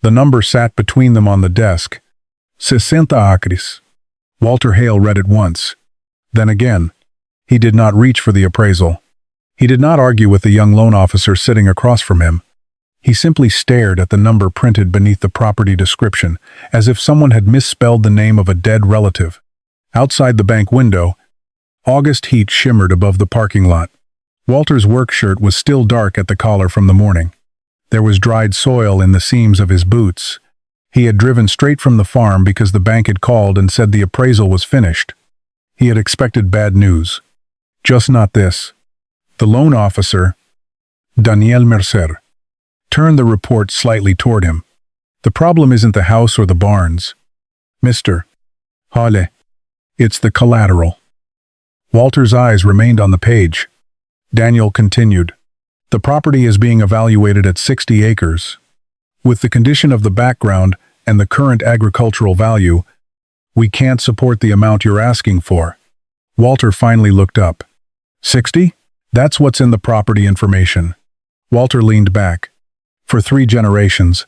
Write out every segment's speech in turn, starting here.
The number sat between them on the desk. 60 acres. Walter Hale read it once. Then again. He did not reach for the appraisal. He did not argue with the young loan officer sitting across from him. He simply stared at the number printed beneath the property description, as if someone had misspelled the name of a dead relative. Outside the bank window, August heat shimmered above the parking lot. Walter's work shirt was still dark at the collar from the morning. There was dried soil in the seams of his boots. He had driven straight from the farm because the bank had called and said the appraisal was finished. He had expected bad news. Just not this. The loan officer, Daniel Mercer, turned the report slightly toward him. The problem isn't the house or the barns. Mr. Hale, it's the collateral. Walter's eyes remained on the page. Daniel continued. The property is being evaluated at 60 acres. With the condition of the background and the current agricultural value, we can't support the amount you're asking for. Walter finally looked up. 60? That's what's in the property information. Walter leaned back. For 3 generations,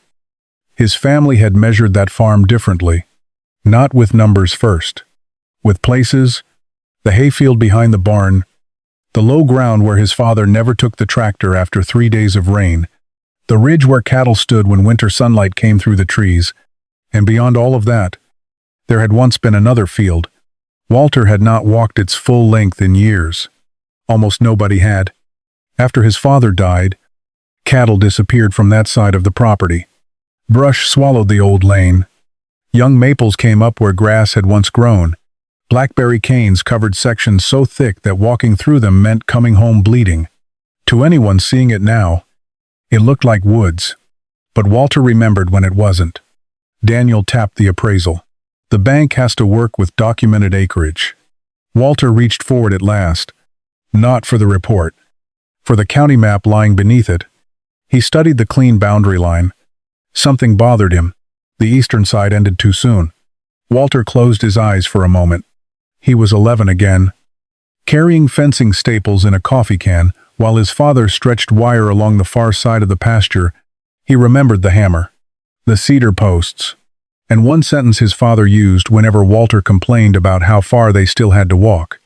his family had measured that farm differently. Not with numbers first. With places, the hayfield behind the barn, the low ground where his father never took the tractor after 3 days of rain, the ridge where cattle stood when winter sunlight came through the trees, and beyond all of that, there had once been another field. Walter had not walked its full length in years. Almost nobody had. After his father died, cattle disappeared from that side of the property. Brush swallowed the old lane. Young maples came up where grass had once grown. Blackberry canes covered sections so thick that walking through them meant coming home bleeding. To anyone seeing it now, it looked like woods. But Walter remembered when it wasn't. Daniel tapped the appraisal. The bank has to work with documented acreage. Walter reached forward at last. Not for the report. For the county map lying beneath it. He studied the clean boundary line. Something bothered him. The eastern side ended too soon. Walter closed his eyes for a moment. He was 11 again. Carrying fencing staples in a coffee can, while his father stretched wire along the far side of the pasture, he remembered the hammer, the cedar posts, and one sentence his father used whenever Walter complained about how far they still had to walk.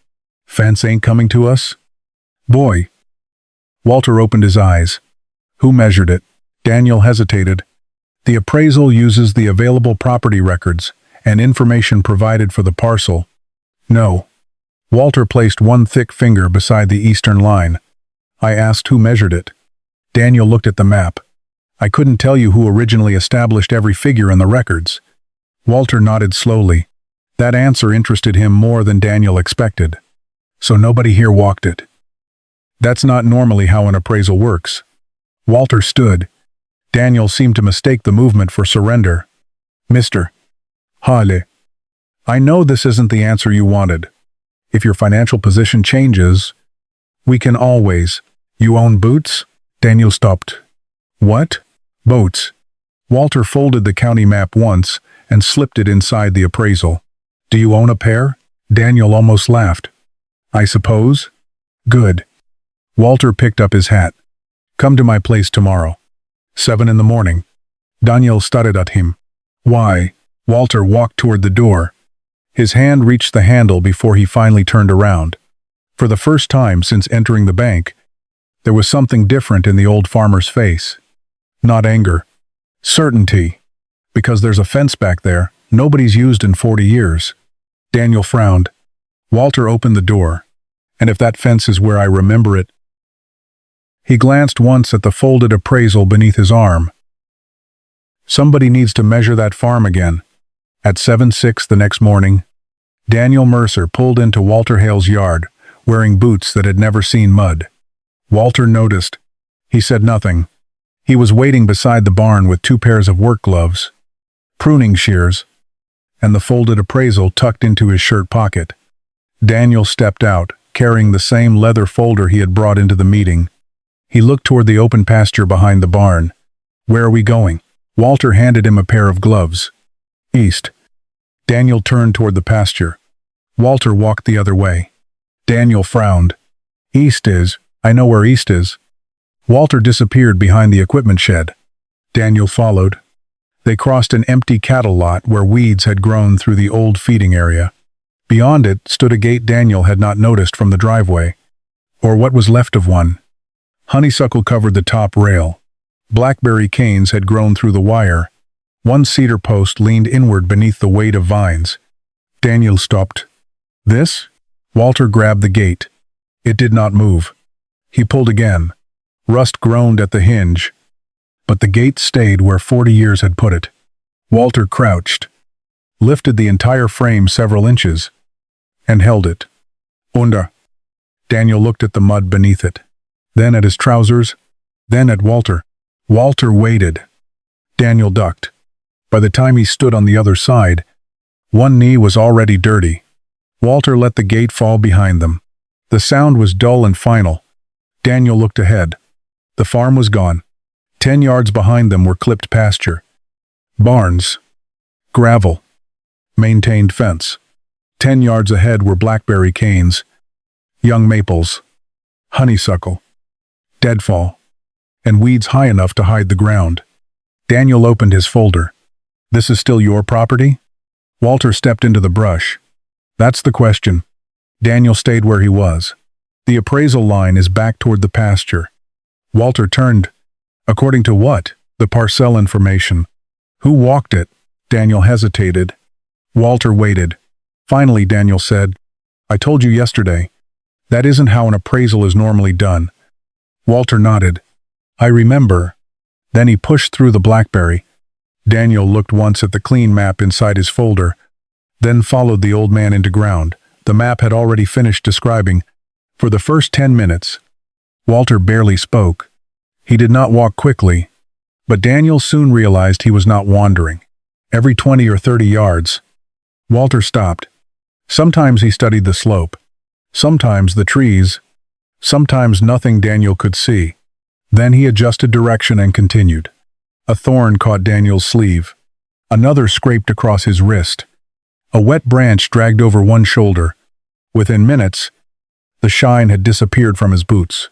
"Fence ain't coming to us?" "Boy." Walter opened his eyes. "Who measured it?" Daniel hesitated. "The appraisal uses the available property records and information provided for the parcel." "No." Walter placed one thick finger beside the eastern line. "I asked who measured it." Daniel looked at the map. "I couldn't tell you who originally established every figure in the records." Walter nodded slowly. That answer interested him more than Daniel expected. "So nobody here walked it." "That's not normally how an appraisal works." Walter stood. Daniel seemed to mistake the movement for surrender. "Mr. Hale, I know this isn't the answer you wanted. If your financial position changes, we can always—" "You own boots?" Daniel stopped. "What?" "Boats." Walter folded the county map once and slipped it inside the appraisal. "Do you own a pair?" Daniel almost laughed. "I suppose." "Good." Walter picked up his hat. "Come to my place tomorrow. 7 in the morning." Daniel stared at him. "Why?" Walter walked toward the door. His hand reached the handle before he finally turned around. For the first time since entering the bank, there was something different in the old farmer's face. Not anger. Certainty. "Because there's a fence back there, nobody's used in 40 years. Daniel frowned. Walter opened the door. "And if that fence is where I remember it—" He glanced once at the folded appraisal beneath his arm. "Somebody needs to measure that farm again." At 7:06 the next morning, Daniel Mercer pulled into Walter Hale's yard, wearing boots that had never seen mud. Walter noticed. He said nothing. He was waiting beside the barn with 2 pairs of work gloves, pruning shears, and the folded appraisal tucked into his shirt pocket. Daniel stepped out, carrying the same leather folder he had brought into the meeting. He looked toward the open pasture behind the barn. "Where are we going?" Walter handed him a pair of gloves. "East." Daniel turned toward the pasture. Walter walked the other way. Daniel frowned. "East is— I know where east is." Walter disappeared behind the equipment shed. Daniel followed. They crossed an empty cattle lot where weeds had grown through the old feeding area. Beyond it stood a gate Daniel had not noticed from the driveway, or what was left of one. Honeysuckle covered the top rail. Blackberry canes had grown through the wire. One cedar post leaned inward beneath the weight of vines. Daniel stopped. This? Walter grabbed the gate. It did not move. He pulled again. Rust groaned at the hinge, but the gate stayed where 40 years had put it. Walter crouched, lifted the entire frame several inches, and held it. Under. Daniel looked at the mud beneath it, then at his trousers, then at Walter. Walter waited. Daniel ducked. By the time he stood on the other side, one knee was already dirty. Walter let the gate fall behind them. The sound was dull and final. Daniel looked ahead. The farm was gone. 10 yards behind them were clipped pasture. Barns. Gravel. Maintained fence. 10 yards ahead were blackberry canes. Young maples. Honeysuckle. Deadfall. And weeds high enough to hide the ground. Daniel opened his folder. This is still your property? Walter stepped into the brush. That's the question. Daniel stayed where he was. The appraisal line is back toward the pasture. Walter turned. According to what? The parcel information. Who walked it? Daniel hesitated. Walter waited. Finally, Daniel said, I told you yesterday. That isn't how an appraisal is normally done. Walter nodded. I remember. Then he pushed through the blackberry. Daniel looked once at the clean map inside his folder, then followed the old man into ground. The map had already finished describing. For the first 10 minutes, Walter barely spoke. He did not walk quickly, but Daniel soon realized he was not wandering. Every 20 or 30 yards, Walter stopped. Sometimes he studied the slope, sometimes the trees, sometimes nothing Daniel could see. Then he adjusted direction and continued. A thorn caught Daniel's sleeve. Another scraped across his wrist. A wet branch dragged over one shoulder. Within minutes, the shine had disappeared from his boots.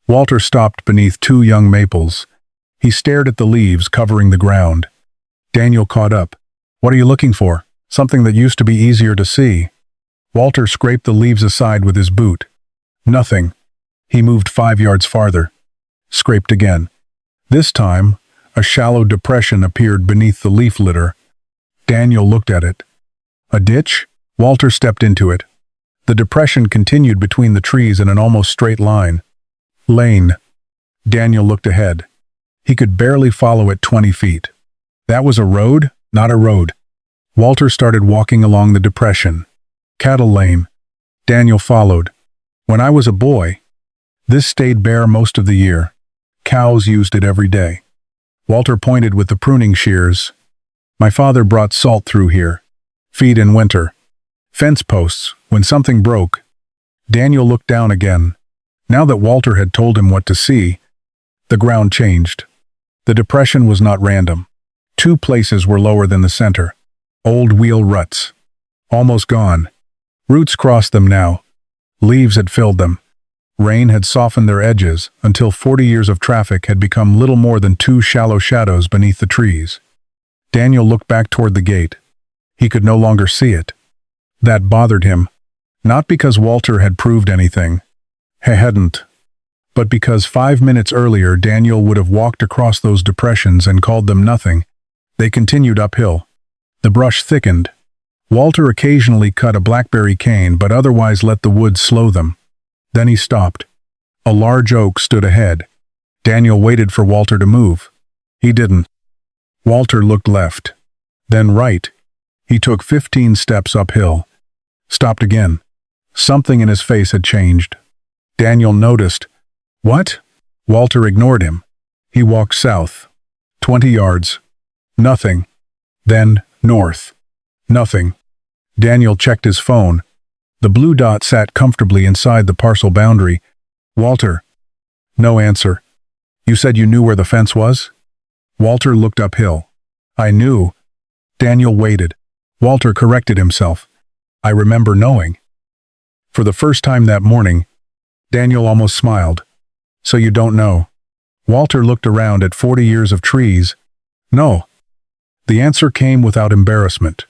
Walter stopped beneath 2 young maples. He stared at the leaves covering the ground. Daniel caught up. What are you looking for? Something that used to be easier to see. Walter scraped the leaves aside with his boot. Nothing. He moved 5 yards farther. Scraped again. This time, a shallow depression appeared beneath the leaf litter. Daniel looked at it. A ditch? Walter stepped into it. The depression continued between the trees in an almost straight line. Lane. Daniel looked ahead. He could barely follow it 20 feet. That was a road, not a road. Walter started walking along the depression. Cattle lane. Daniel followed. When I was a boy, this stayed bare most of the year. Cows used it every day. Walter pointed with the pruning shears. My father brought salt through here. Feed in winter. Fence posts, when something broke. Daniel looked down again. Now that Walter had told him what to see, the ground changed. The depression was not random. 2 places were lower than the center. Old wheel ruts. Almost gone. Roots crossed them now. Leaves had filled them. Rain had softened their edges until 40 years of traffic had become little more than 2 shallow shadows beneath the trees. Daniel looked back toward the gate. He could no longer see it. That bothered him, not because Walter had proved anything. He hadn't. But because 5 minutes earlier Daniel would have walked across those depressions and called them nothing. They continued uphill. The brush thickened. Walter occasionally cut a blackberry cane but otherwise let the woods slow them. Then he stopped. A large oak stood ahead. Daniel waited for Walter to move. He didn't. Walter looked left, then right. He took 15 steps uphill. Stopped again. Something in his face had changed. Daniel noticed. What? Walter ignored him. He walked south. 20 yards. Nothing. Then north. Nothing. Daniel checked his phone. The blue dot sat comfortably inside the parcel boundary. Walter. No answer. You said you knew where the fence was? Walter looked uphill. I knew. Daniel waited. Walter corrected himself. I remember knowing. For the first time that morning, Daniel almost smiled. So you don't know. Walter looked around at 40 years of trees. No. The answer came without embarrassment.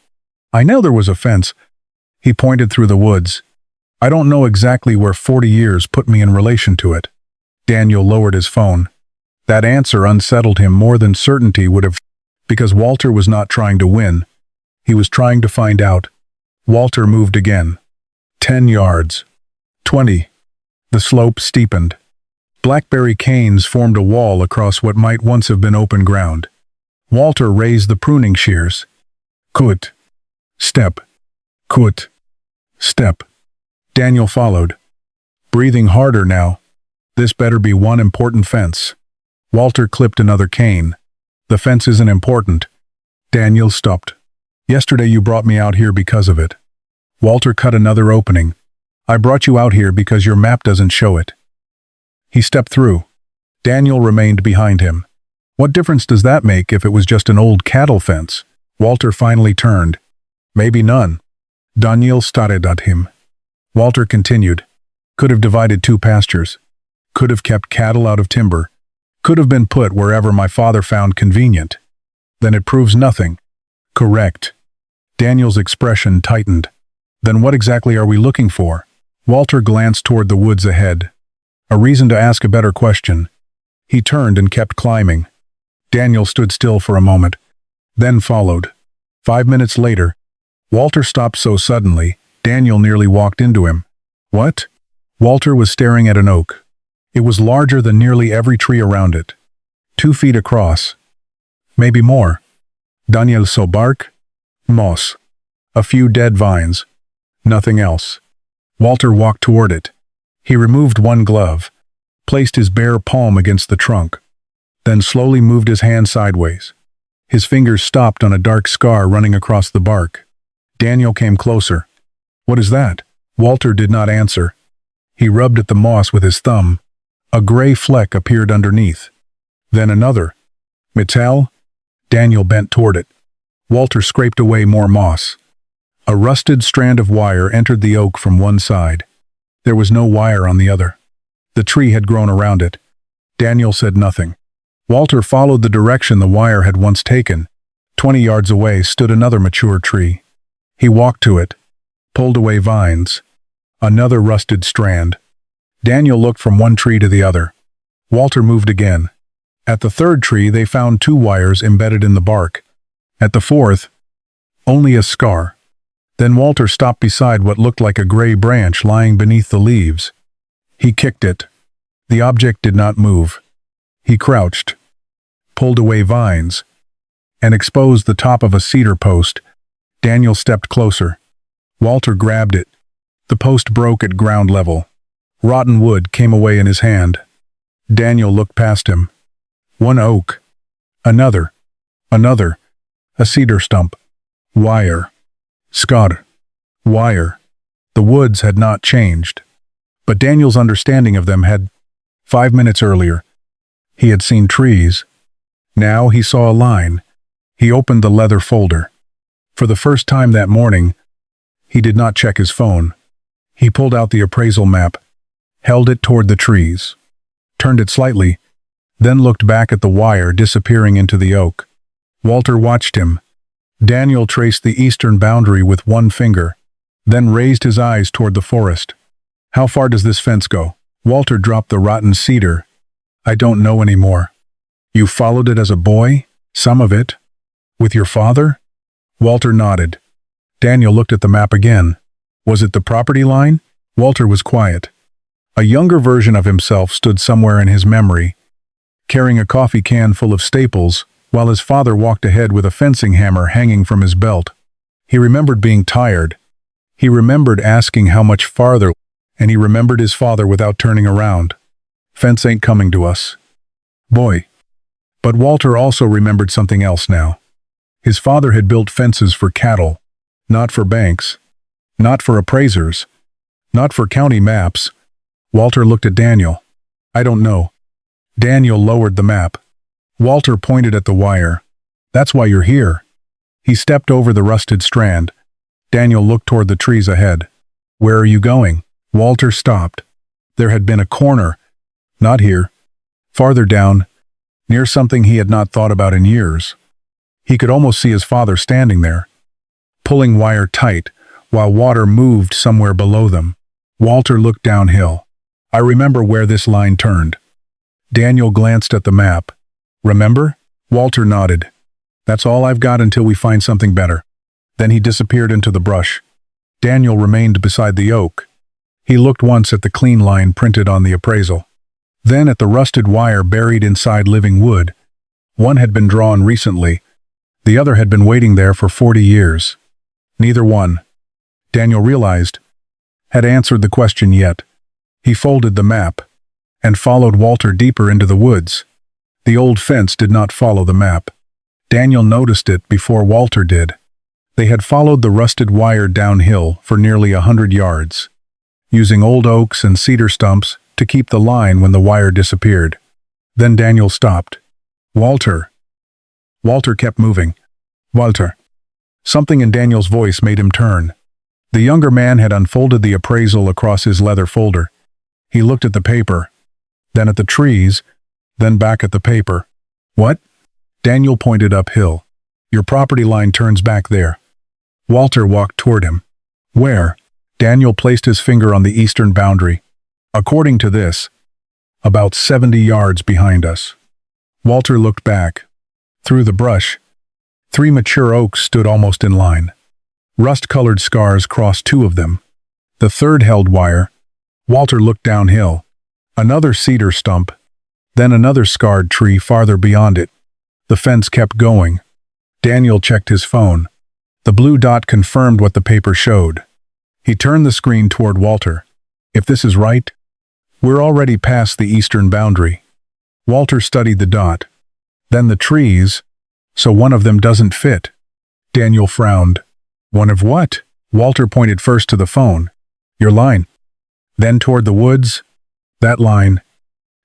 I know there was a fence. He pointed through the woods. I don't know exactly where 40 years put me in relation to it. Daniel lowered his phone. That answer unsettled him more than certainty would have, because Walter was not trying to win. He was trying to find out. Walter moved again. 10 yards. 20. The slope steepened. Blackberry canes formed a wall across what might once have been open ground. Walter raised the pruning shears. Kut. Step. Kut. Step. Daniel followed. Breathing harder now. This better be one important fence. Walter clipped another cane. The fence isn't important. Daniel stopped. Yesterday you brought me out here because of it. Walter cut another opening. I brought you out here because your map doesn't show it. He stepped through. Daniel remained behind him. What difference does that make if it was just an old cattle fence? Walter finally turned. Maybe none. Daniel stared at him. Walter continued. Could have divided 2 pastures. Could have kept cattle out of timber. Could have been put wherever my father found convenient. Then it proves nothing. Correct. Daniel's expression tightened. Then what exactly are we looking for? Walter glanced toward the woods ahead. A reason to ask a better question. He turned and kept climbing. Daniel stood still for a moment, then followed. 5 minutes later, Walter stopped so suddenly, Daniel nearly walked into him. What? Walter was staring at an oak. It was larger than nearly every tree around it. 2 feet across. Maybe more. Daniel saw bark, moss, a few dead vines. Nothing else. Walter walked toward it. He removed one glove, placed his bare palm against the trunk, then slowly moved his hand sideways. His fingers stopped on a dark scar running across the bark. Daniel came closer. What is that? Walter did not answer. He rubbed at the moss with his thumb. A gray fleck appeared underneath. Then another. Metal? Daniel bent toward it. Walter scraped away more moss. A rusted strand of wire entered the oak from one side. There was no wire on the other. The tree had grown around it. Daniel said nothing. Walter followed the direction the wire had once taken. 20 yards away stood another mature tree. He walked to it, pulled away vines. Another rusted strand. Daniel looked from one tree to the other. Walter moved again. At the 3rd tree they found 2 wires embedded in the bark. At the 4th, only a scar. Then Walter stopped beside what looked like a gray branch lying beneath the leaves. He kicked it. The object did not move. He crouched, pulled away vines, and exposed the top of a cedar post. Daniel stepped closer. Walter grabbed it. The post broke at ground level. Rotten wood came away in his hand. Daniel looked past him. One oak. Another. Another. A cedar stump. Wire. Scott. Wire. The woods had not changed. But Daniel's understanding of them had. 5 minutes earlier, he had seen trees. Now he saw a line. He opened the leather folder. For the first time that morning, he did not check his phone. He pulled out the appraisal map, held it toward the trees, turned it slightly, then looked back at the wire disappearing into the oak. Walter watched him. Daniel traced the eastern boundary with one finger, then raised his eyes toward the forest. How far does this fence go? Walter dropped the rotten cedar. I don't know anymore. You followed it as a boy? Some of it? With your father? Walter nodded. Daniel looked at the map again. Was it the property line? Walter was quiet. A younger version of himself stood somewhere in his memory, carrying a coffee can full of staples, while his father walked ahead with a fencing hammer hanging from his belt. He remembered being tired. He remembered asking how much farther, and he remembered his father without turning around. Fence ain't coming to us. Boy. But Walter also remembered something else now. His father had built fences for cattle, not for banks, not for appraisers, not for county maps. Walter looked at Daniel. I don't know. Daniel lowered the map. Walter pointed at the wire. That's why you're here. He stepped over the rusted strand. Daniel looked toward the trees ahead. Where are you going? Walter stopped. There had been a corner. Not here. Farther down, near something he had not thought about in years. He could almost see his father standing there, pulling wire tight, while water moved somewhere below them. Walter looked downhill. I remember where this line turned. Daniel glanced at the map. Remember? Walter nodded. That's all I've got until we find something better. Then he disappeared into the brush. Daniel remained beside the oak. He looked once at the clean line printed on the appraisal. Then at the rusted wire buried inside living wood. One had been drawn recently. The other had been waiting there for 40 years. Neither one, Daniel realized, had answered the question yet. He folded the map and followed Walter deeper into the woods. The old fence did not follow the map. Daniel noticed it before Walter did. They had followed the rusted wire downhill for nearly 100 yards, using old oaks and cedar stumps to keep the line when the wire disappeared. Then Daniel stopped. Walter. Walter kept moving. Walter. Something in Daniel's voice made him turn. The younger man had unfolded the appraisal across his leather folder. He looked at the paper, then at the trees, then back at the paper. What? Daniel pointed uphill. Your property line turns back there. Walter walked toward him. Where? Daniel placed his finger on the eastern boundary. According to this, about 70 yards behind us. Walter looked back. Through the brush, 3 mature oaks stood almost in line. Rust-colored scars crossed 2 of them. The third held wire. Walter looked downhill. Another cedar stump, then another scarred tree farther beyond it. The fence kept going. Daniel checked his phone. The blue dot confirmed what the paper showed. He turned the screen toward Walter. If this is right, we're already past the eastern boundary. Walter studied the dot. Then the trees, so one of them doesn't fit. Daniel frowned. One of what? Walter pointed first to the phone. Your line. Then toward the woods. That line.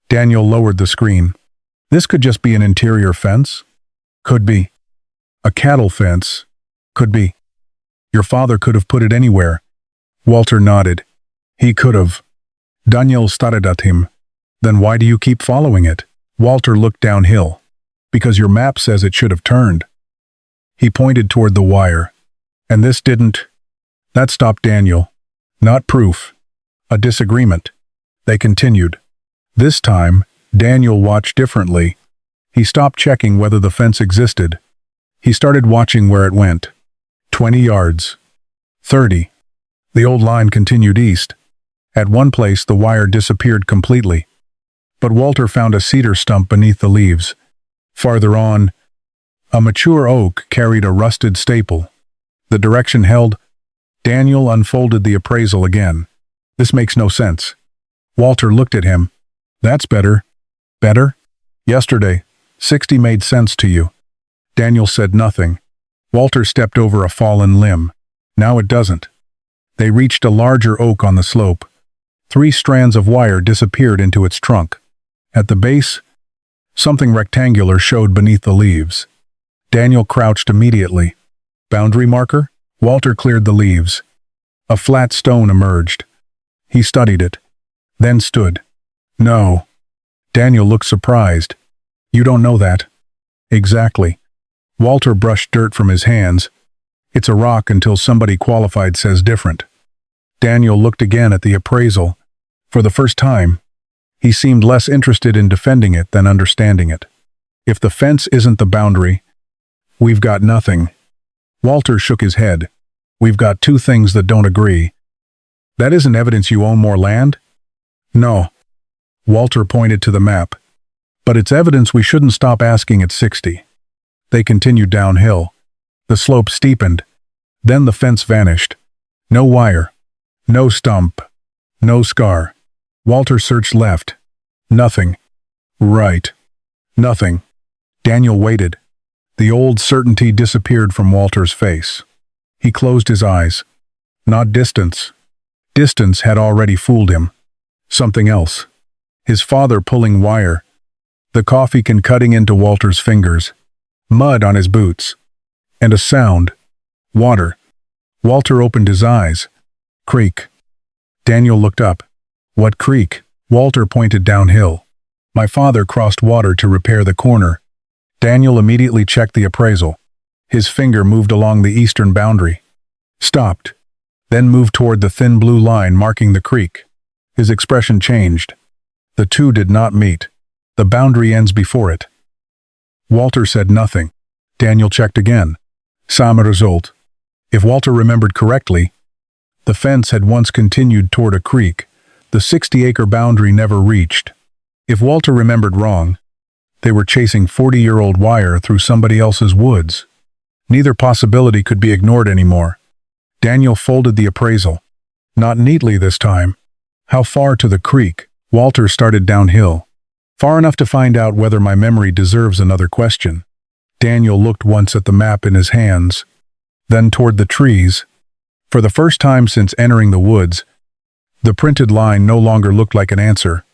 Daniel lowered the screen. This could just be an interior fence. Could be. A cattle fence. Could be. Your father could have put it anywhere. Walter nodded. He could have. Daniel stared at him. Then why do you keep following it? Walter looked downhill. Because your map says it should have turned. He pointed toward the wire. And this didn't. That stopped Daniel. Not proof. A disagreement. They continued. This time, Daniel watched differently. He stopped checking whether the fence existed. He started watching where it went. 20 yards. 30. The old line continued east. At one place the wire disappeared completely. But Walter found a cedar stump beneath the leaves. Farther on, a mature oak carried a rusted staple. The direction held. Daniel unfolded the appraisal again. This makes no sense. Walter looked at him. That's better. Better? Yesterday, 60 made sense to you. Daniel said nothing. Walter stepped over a fallen limb. Now it doesn't. They reached a larger oak on the slope. 3 strands of wire disappeared into its trunk. At the base, something rectangular showed beneath the leaves. Daniel crouched immediately. Boundary marker? Walter cleared the leaves. A flat stone emerged. He studied it, then stood. No. Daniel looked surprised. You don't know that. Exactly. Walter brushed dirt from his hands. It's a rock until somebody qualified says different. Daniel looked again at the appraisal. For the first time, he seemed less interested in defending it than understanding it. If the fence isn't the boundary, we've got nothing. Walter shook his head. We've got 2 things that don't agree. That isn't evidence you own more land? No. Walter pointed to the map. But it's evidence we shouldn't stop asking at 60. They continued downhill. The slope steepened. Then the fence vanished. No wire. No stump. No scar. Walter searched left. Nothing. Right. Nothing. Daniel waited. The old certainty disappeared from Walter's face. He closed his eyes. Not distance. Distance had already fooled him. Something else. His father pulling wire. The coffee can cutting into Walter's fingers. Mud on his boots. And a sound. Water. Walter opened his eyes. Creek. Daniel looked up. What creek? Walter pointed downhill. My father crossed water to repair the corner. Daniel immediately checked the appraisal. His finger moved along the eastern boundary, stopped, then moved toward the thin blue line marking the creek. His expression changed. The two did not meet. The boundary ends before it. Walter said nothing. Daniel checked again. Same result. If Walter remembered correctly, the fence had once continued toward a creek, the 60-acre boundary never reached. If Walter remembered wrong, they were chasing 40-year-old wire through somebody else's woods. Neither possibility could be ignored anymore. Daniel folded the appraisal. Not neatly this time. How far to the creek? Walter started downhill. Far enough to find out whether my memory deserves another question. Daniel looked once at the map in his hands, then toward the trees. For the first time since entering the woods, the printed line no longer looked like an answer.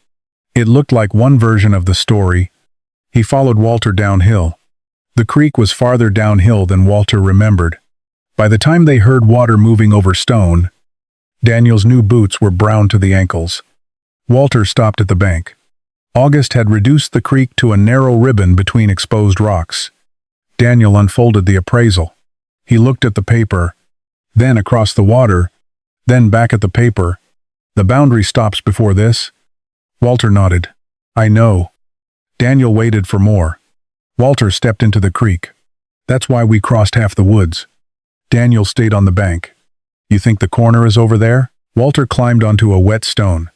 It looked like one version of the story. He followed Walter downhill. The creek was farther downhill than Walter remembered. By the time they heard water moving over stone, Daniel's new boots were brown to the ankles. Walter stopped at the bank. August had reduced the creek to a narrow ribbon between exposed rocks. Daniel unfolded the appraisal. He looked at the paper, then across the water, then back at the paper. The boundary stops before this? Walter nodded. I know. Daniel waited for more. Walter stepped into the creek. That's why we crossed half the woods. Daniel stayed on the bank. You think the corner is over there? Walter climbed onto a wet stone.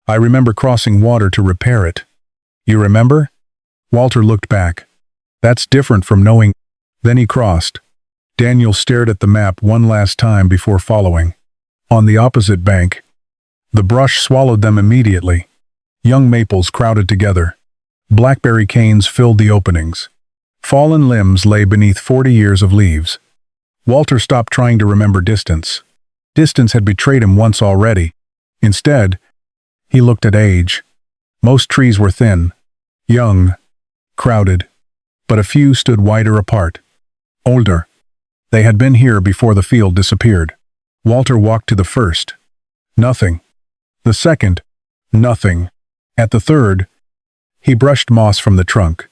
I remember crossing water to repair it. You remember? Walter looked back. That's different from knowing. Then he crossed. Daniel stared at the map one last time before following. On the opposite bank, the brush swallowed them immediately. Young maples crowded together. Blackberry canes filled the openings. Fallen limbs lay beneath 40 years of leaves. Walter stopped trying to remember distance. Distance had betrayed him once already. Instead, he looked at age. Most trees were thin, young, crowded, but a few stood wider apart. Older. They had been here before the field disappeared. Walter walked to the first. Nothing. The second. Nothing. At the third, he brushed moss from the trunk.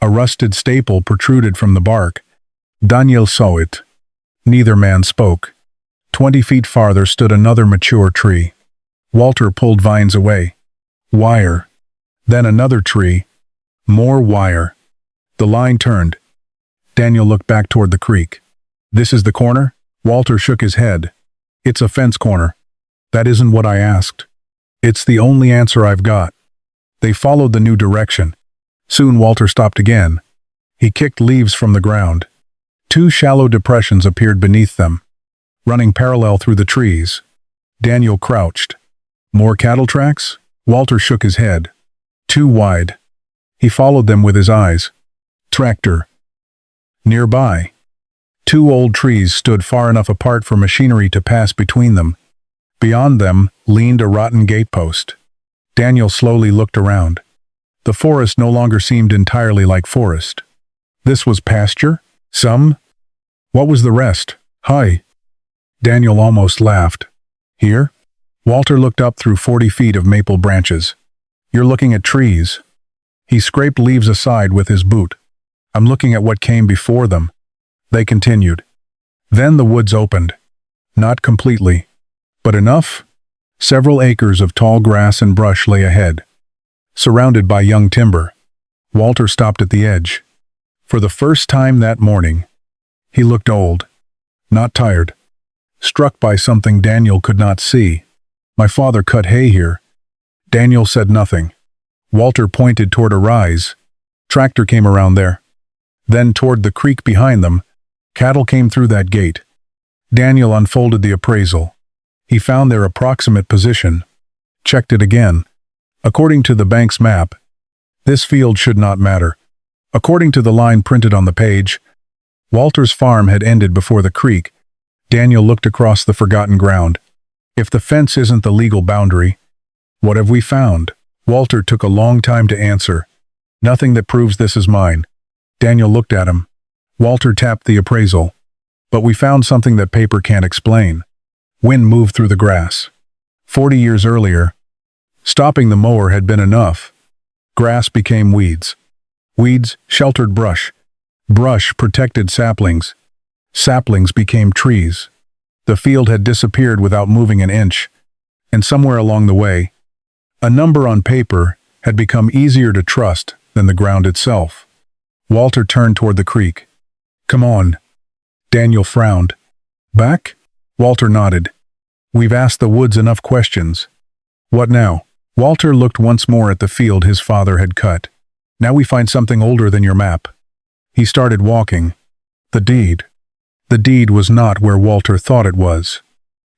A rusted staple protruded from the bark. Daniel saw it. Neither man spoke. 20 feet farther stood another mature tree. Walter pulled vines away. Wire. Then another tree. More wire. The line turned. Daniel looked back toward the creek. This is the corner? Walter shook his head. It's a fence corner. That isn't what I asked. It's the only answer I've got. They followed the new direction. Soon Walter stopped again. He kicked leaves from the ground. 2 shallow depressions appeared beneath them, running parallel through the trees. Daniel crouched. More cattle tracks? Walter shook his head. Too wide. He followed them with his eyes. Tractor. Nearby, 2 old trees stood far enough apart for machinery to pass between them. Beyond them leaned a rotten gatepost. Daniel slowly looked around. The forest no longer seemed entirely like forest. This was pasture? Some? What was the rest? Hi. Daniel almost laughed. Here? Walter looked up through 40 feet of maple branches. You're looking at trees. He scraped leaves aside with his boot. I'm looking at what came before them. They continued. Then the woods opened. Not completely, but enough. Several acres of tall grass and brush lay ahead, surrounded by young timber. Walter stopped at the edge. For the first time that morning, he looked old, not tired, struck by something Daniel could not see. My father cut hay here. Daniel said nothing. Walter pointed toward a rise. Tractor came around there. Then toward the creek behind them, cattle came through that gate. Daniel unfolded the appraisal. He found their approximate position, checked it again. According to the bank's map, this field should not matter. According to the line printed on the page, Walter's farm had ended before the creek. Daniel looked across the forgotten ground. If the fence isn't the legal boundary, what have we found? Walter took a long time to answer. Nothing that proves this is mine. Daniel looked at him. Walter tapped the appraisal. But we found something that paper can't explain. Wind moved through the grass. 40 years earlier, stopping the mower had been enough. Grass became weeds. Weeds sheltered brush. Brush protected saplings. Saplings became trees. The field had disappeared without moving an inch, and somewhere along the way, a number on paper had become easier to trust than the ground itself. Walter turned toward the creek. "Come on." Daniel frowned. "Back?" Walter nodded. "We've asked the woods enough questions. What now?" Walter looked once more at the field his father had cut. "Now we find something older than your map." He started walking. The deed. The deed was not where Walter thought it was.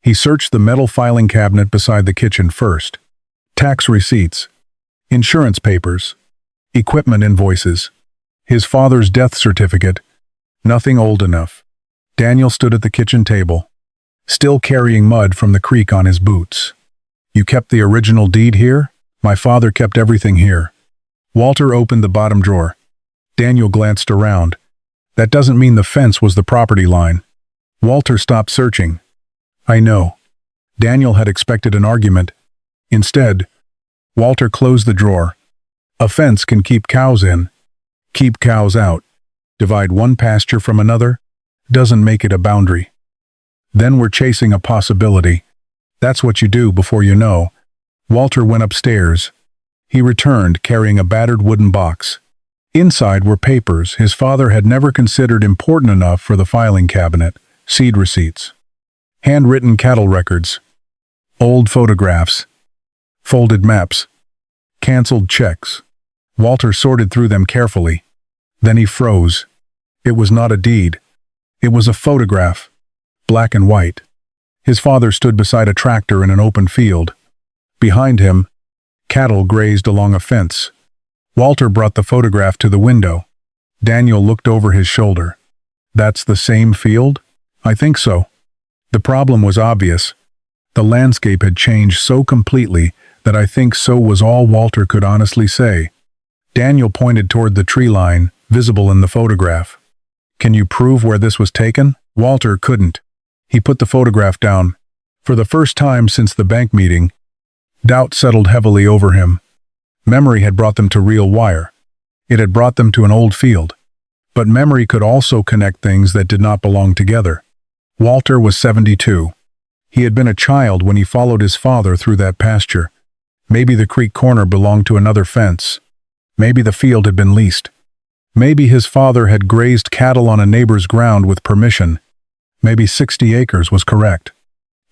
He searched the metal filing cabinet beside the kitchen first. Tax receipts. Insurance papers. Equipment invoices. His father's death certificate. Nothing old enough. Daniel stood at the kitchen table, still carrying mud from the creek on his boots. "You kept the original deed here?" "My father kept everything here." Walter opened the bottom drawer. Daniel glanced around. "That doesn't mean the fence was the property line." Walter stopped searching. "I know." Daniel had expected an argument. Instead, Walter closed the drawer. "A fence can keep cows in, keep cows out. Divide one pasture from another doesn't make it a boundary. Then we're chasing a possibility. That's what you do before you know." Walter went upstairs. He returned carrying a battered wooden box. Inside were papers his father had never considered important enough for the filing cabinet: seed receipts, handwritten cattle records, old photographs, folded maps, canceled checks. Walter sorted through them carefully. Then he froze. It was not a deed. It was a photograph, black and white. His father stood beside a tractor in an open field. Behind him, cattle grazed along a fence. Walter brought the photograph to the window. Daniel looked over his shoulder. "That's the same field?" "I think so." The problem was obvious. The landscape had changed so completely that I think so was all Walter could honestly say. Daniel pointed toward the tree line, visible in the photograph. "Can you prove where this was taken?" Walter couldn't. He put the photograph down. For the first time since the bank meeting, doubt settled heavily over him. Memory had brought them to real wire. It had brought them to an old field. But memory could also connect things that did not belong together. Walter was 72. He had been a child when he followed his father through that pasture. Maybe the creek corner belonged to another fence. Maybe the field had been leased. Maybe his father had grazed cattle on a neighbor's ground with permission. Maybe 60 acres was correct.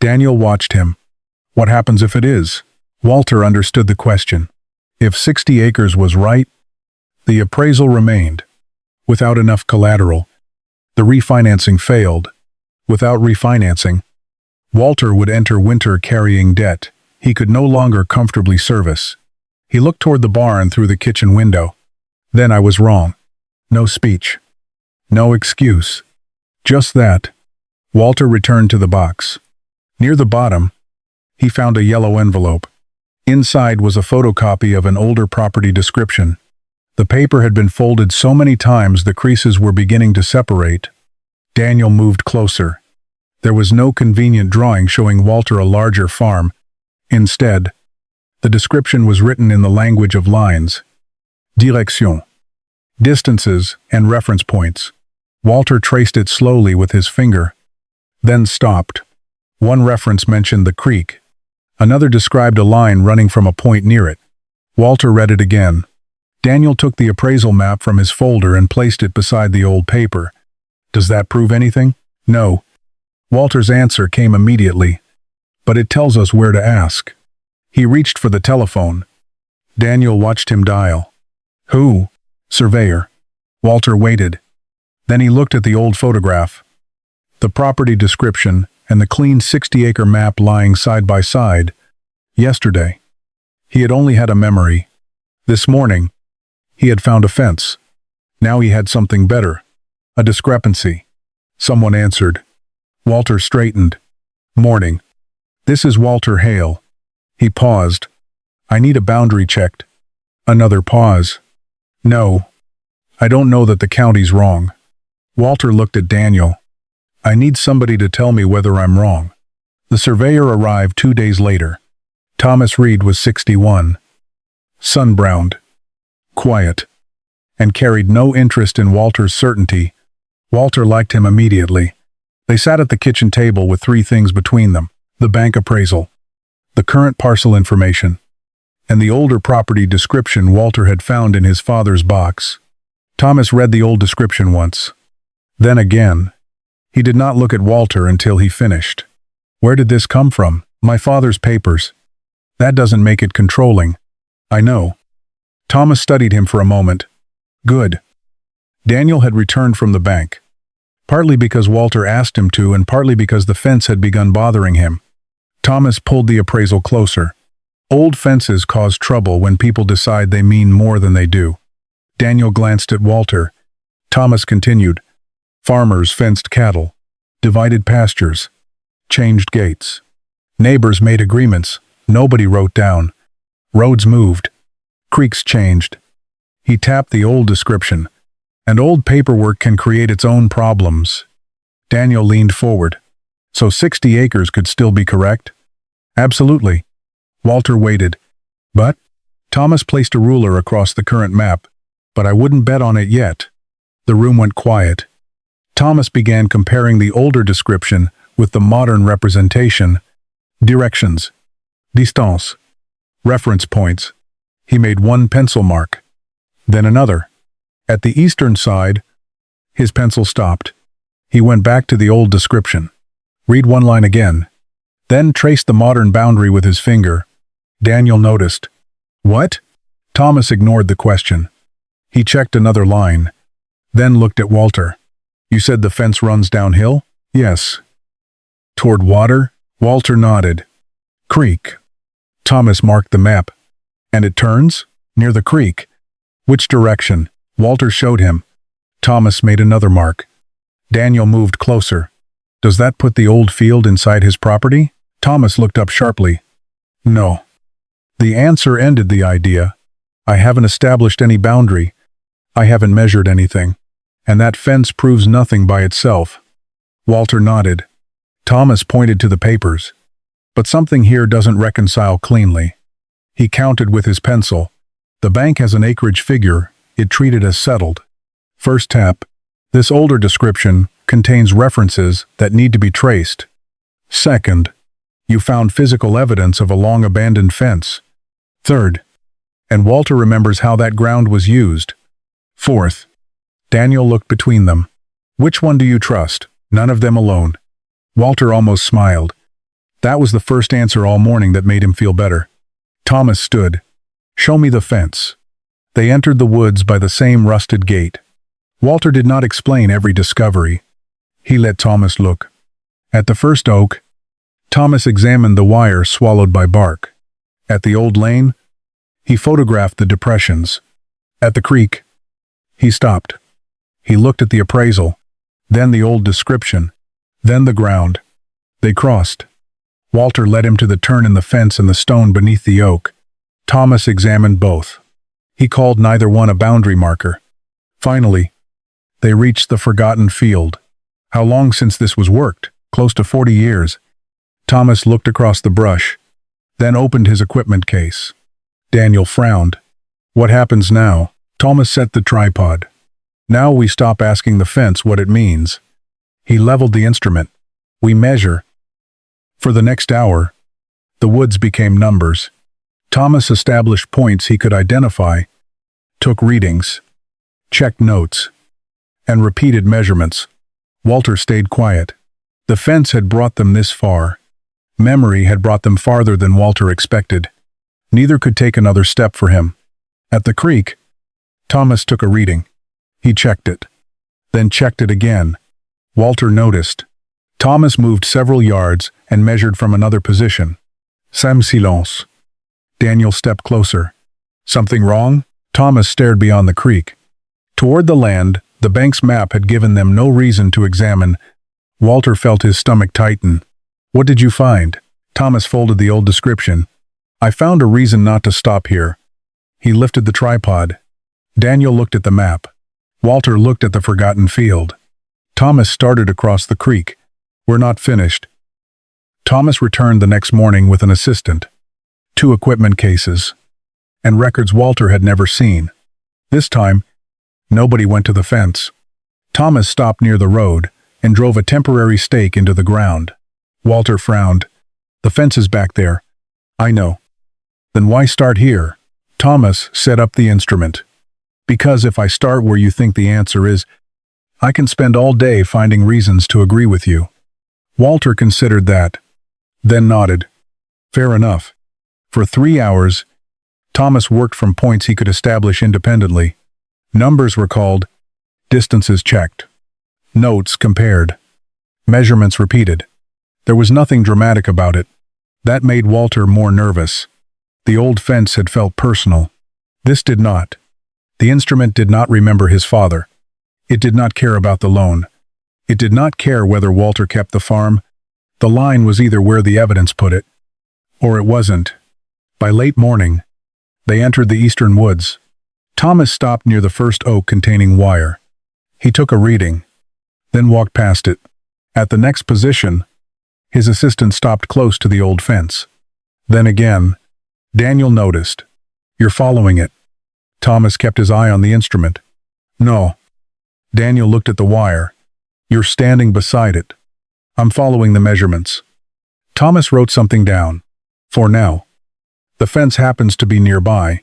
Daniel watched him. What happens if it is? Walter understood the question. If 60 acres was right, the appraisal remained. Without enough collateral, the refinancing failed. Without refinancing, Walter would enter winter carrying debt he could no longer comfortably service. He looked toward the barn through the kitchen window. Then I was wrong. No speech. No excuse. Just that. Walter returned to the box. Near the bottom, he found a yellow envelope. Inside was a photocopy of an older property description. The paper had been folded so many times the creases were beginning to separate. Daniel moved closer. There was no convenient drawing showing Walter a larger farm. Instead, the description was written in the language of lines. Direction. Distances and reference points. Walter traced it slowly with his finger, then stopped. One reference mentioned the creek. Another described a line running from a point near it. Walter read it again. Daniel took the appraisal map from his folder and placed it beside the old paper. "Does that prove anything?" "No." Walter's answer came immediately. "But it tells us where to ask." He reached for the telephone. Daniel watched him dial. "Who?" "Surveyor." Walter waited. Then he looked at the old photograph. The property description and the clean 60-acre map lying side by side. Yesterday, he had only had a memory. This morning, he had found a fence. Now he had something better. A discrepancy. Someone answered. Walter straightened. "Morning. This is Walter Hale." He paused. "I need a boundary checked." Another pause. "No. I don't know that the county's wrong." Walter looked at Daniel. "I need somebody to tell me whether I'm wrong." The surveyor arrived 2 days later. Thomas Reed was 61. Sun-browned. Quiet. and carried no interest in Walter's certainty. Walter liked him immediately. They sat at the kitchen table with three things between them: the bank appraisal, the current parcel information, and the older property description Walter had found in his father's box. Thomas read the old description once. Then again. He did not look at Walter until he finished. Where did this come from? My father's papers. That doesn't make it controlling. I know. Thomas studied him for a moment. Good. Daniel had returned from the bank. Partly because Walter asked him to, and partly because the fence had begun bothering him. Thomas pulled the appraisal closer. Old fences cause trouble when people decide they mean more than they do. Daniel glanced at Walter. Thomas continued. Farmers fenced cattle, divided pastures, changed gates. Neighbors made agreements. Nobody wrote down. Roads moved. Creeks changed. He tapped the old description. And old paperwork can create its own problems. Daniel leaned forward. So 60 acres could still be correct? Absolutely. Walter waited. But? Thomas placed a ruler across the current map. But I wouldn't bet on it yet. The room went quiet. Thomas began comparing the older description with the modern representation. Directions. Distance. Reference points. He made one pencil mark. Then another. At the eastern side, his pencil stopped. He went back to the old description. Read one line again. Then traced the modern boundary with his finger. Daniel noticed. What? Thomas ignored the question. He checked another line. Then looked at Walter. You said the fence runs downhill? Yes. Toward water? Walter nodded. Creek. Thomas marked the map. And it turns? Near the creek. Which direction? Walter showed him. Thomas made another mark. Daniel moved closer. Does that put the old field inside his property? Thomas looked up sharply. No. The answer ended the idea. I haven't established any boundary. I haven't measured anything. And that fence proves nothing by itself. Walter nodded. Thomas pointed to the papers. But something here doesn't reconcile cleanly. He counted with his pencil. The bank has an acreage figure it treated as settled. First tap. This older description contains references that need to be traced. Second, you found physical evidence of a long-abandoned fence. Third, and Walter remembers how that ground was used. Fourth, Daniel looked between them. Which one do you trust? None of them alone. Walter almost smiled. That was the first answer all morning that made him feel better. Thomas stood. Show me the fence. They entered the woods by the same rusted gate. Walter did not explain every discovery. He let Thomas look. At the first oak, Thomas examined the wire swallowed by bark. At the old lane, he photographed the depressions. At the creek, he stopped. He looked at the appraisal, then the old description, then the ground. They crossed. Walter led him to the turn in the fence and the stone beneath the oak. Thomas examined both. He called neither one a boundary marker. Finally, they reached the forgotten field. How long since this was worked? Close to 40 years. Thomas looked across the brush, then opened his equipment case. Daniel frowned. What happens now? Thomas set the tripod. Now we stop asking the fence what it means. He leveled the instrument. We measure. For the next hour, the woods became numbers. Thomas established points he could identify, took readings, checked notes, and repeated measurements. Walter stayed quiet. The fence had brought them this far. Memory had brought them farther than Walter expected. Neither could take another step for him. At the creek, Thomas took a reading. He checked it, then checked it again. Walter noticed. Thomas moved several yards and measured from another position. Sam silence. Daniel stepped closer. Something wrong? Thomas stared beyond the creek. Toward the land, the bank's map had given them no reason to examine. Walter felt his stomach tighten. What did you find? Thomas folded the old description. I found a reason not to stop here. He lifted the tripod. Daniel looked at the map. Walter looked at the forgotten field. Thomas started across the creek. We're not finished. Thomas returned the next morning with an assistant, 2 equipment cases, and records Walter had never seen. This time, Nobody went to the fence. Thomas stopped near the road and drove a temporary stake into the ground. Walter frowned. The fence is back there. I know. Then why start here? Thomas set up the instrument. Because if I start where you think the answer is, I can spend all day finding reasons to agree with you. Walter considered that, then nodded. Fair enough. For 3 hours, Thomas worked from points he could establish independently. Numbers were called, distances checked, notes compared, measurements repeated. There was nothing dramatic about it. That made Walter more nervous. The old fence had felt personal. This did not. The instrument did not remember his father. It did not care about the loan. It did not care whether Walter kept the farm. The line was either where the evidence put it, or it wasn't. By late morning, they entered the eastern woods. Thomas stopped near the first oak containing wire. He took a reading, then walked past it. At the next position, his assistant stopped close to the old fence. Then again, Daniel noticed. You're following it. Thomas kept his eye on the instrument. No. Daniel looked at the wire. You're standing beside it. I'm following the measurements. Thomas wrote something down. For now. The fence happens to be nearby.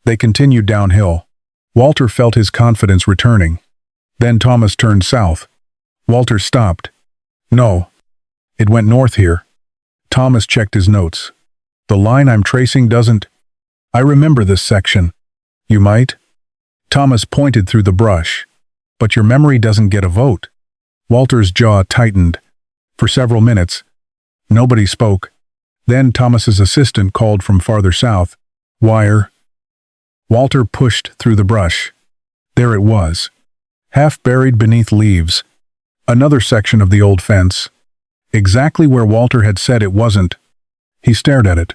They continued downhill. Walter felt his confidence returning. Then Thomas turned south. Walter stopped. No. It went north here. Thomas checked his notes. The line I'm tracing doesn't. I remember this section. You might? Thomas pointed through the brush. But your memory doesn't get a vote. Walter's jaw tightened. For several minutes, nobody spoke. Then Thomas's assistant called from farther south. Wire. Walter pushed through the brush. There it was. Half buried beneath leaves. Another section of the old fence. Exactly where Walter had said it wasn't. He stared at it.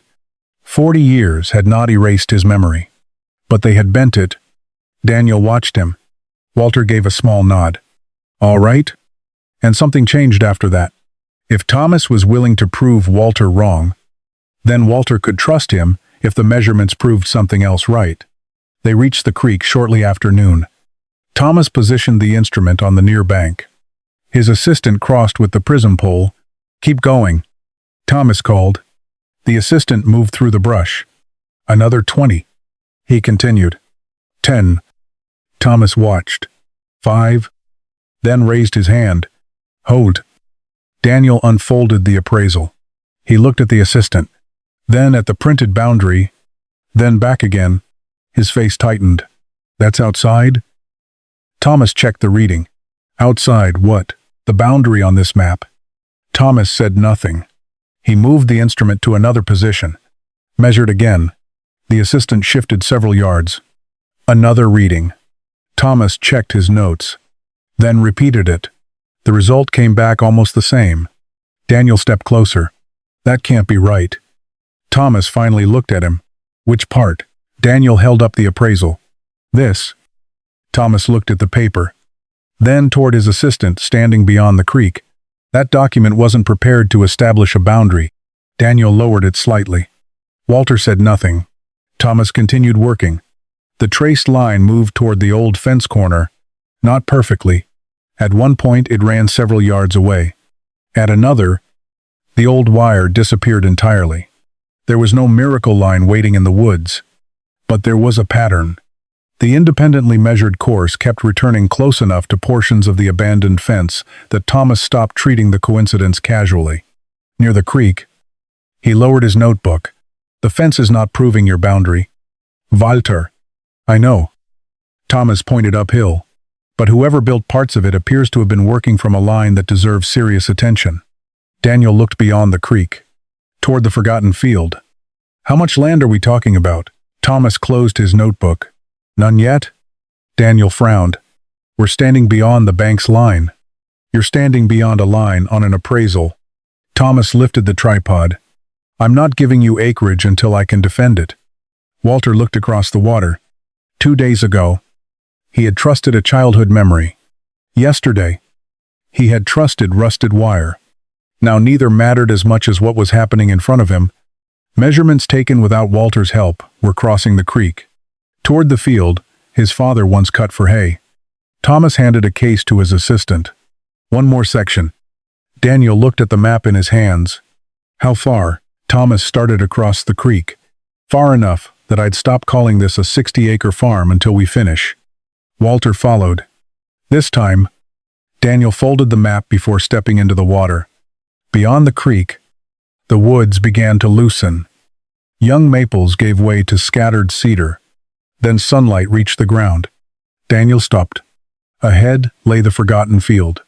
40 years had not erased his memory. But they had bent it. Daniel watched him. Walter gave a small nod. All right. And something changed after that. If Thomas was willing to prove Walter wrong, then Walter could trust him if the measurements proved something else right. They reached the creek shortly after noon. Thomas positioned the instrument on the near bank. His assistant crossed with the prism pole. Keep going, Thomas called. The assistant moved through the brush. Another 20. He continued. 10. Thomas watched. 5. Then raised his hand. Hold. Daniel unfolded the appraisal. He looked at the assistant, then at the printed boundary, then back again. His face tightened. That's outside? Thomas checked the reading. Outside what? The boundary on this map. Thomas said nothing. He moved the instrument to another position. Measured again. The assistant shifted several yards. Another reading. Thomas checked his notes, then repeated it. The result came back almost the same. Daniel stepped closer. That can't be right. Thomas finally looked at him. Which part? Daniel held up the appraisal. This. Thomas looked at the paper. Then toward his assistant standing beyond the creek. That document wasn't prepared to establish a boundary. Daniel lowered it slightly. Walter said nothing. Thomas continued working. The traced line moved toward the old fence corner. Not perfectly. At one point it ran several yards away. At another, the old wire disappeared entirely. There was no miracle line waiting in the woods. But there was a pattern. The independently measured course kept returning close enough to portions of the abandoned fence that Thomas stopped treating the coincidence casually. Near the creek, he lowered his notebook. The fence is not proving your boundary. Walter. I know. Thomas pointed uphill. But whoever built parts of it appears to have been working from a line that deserves serious attention. Daniel looked beyond the creek, toward the forgotten field. How much land are we talking about? Thomas closed his notebook. None yet? Daniel frowned. We're standing beyond the bank's line. You're standing beyond a line on an appraisal. Thomas lifted the tripod. I'm not giving you acreage until I can defend it. Walter looked across the water. 2 days ago, he had trusted a childhood memory. Yesterday, he had trusted rusted wire. Now neither mattered as much as what was happening in front of him. Measurements taken without Walter's help were crossing the creek. Toward the field, his father once cut for hay. Thomas handed a case to his assistant. One more section. Daniel looked at the map in his hands. How far? Thomas started across the creek. Far enough that I'd stop calling this a 60-acre farm until we finish. Walter followed. This time, Daniel folded the map before stepping into the water. Beyond the creek, the woods began to loosen. Young maples gave way to scattered cedar. Then sunlight reached the ground. Daniel stopped. Ahead lay the forgotten field.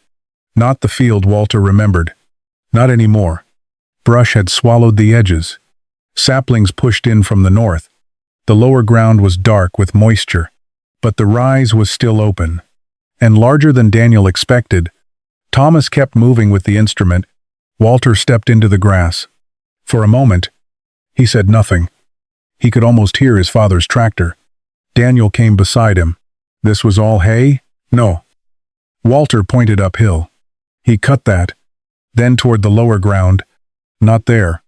Not the field Walter remembered. Not anymore. Brush had swallowed the edges. Saplings pushed in from the north. The lower ground was dark with moisture, but the rise was still open. And larger than Daniel expected. Thomas kept moving with the instrument. Walter stepped into the grass. For a moment, he said nothing. He could almost hear his father's tractor. Daniel came beside him. This was all hay? No. Walter pointed uphill. He cut that. Then toward the lower ground. Not there.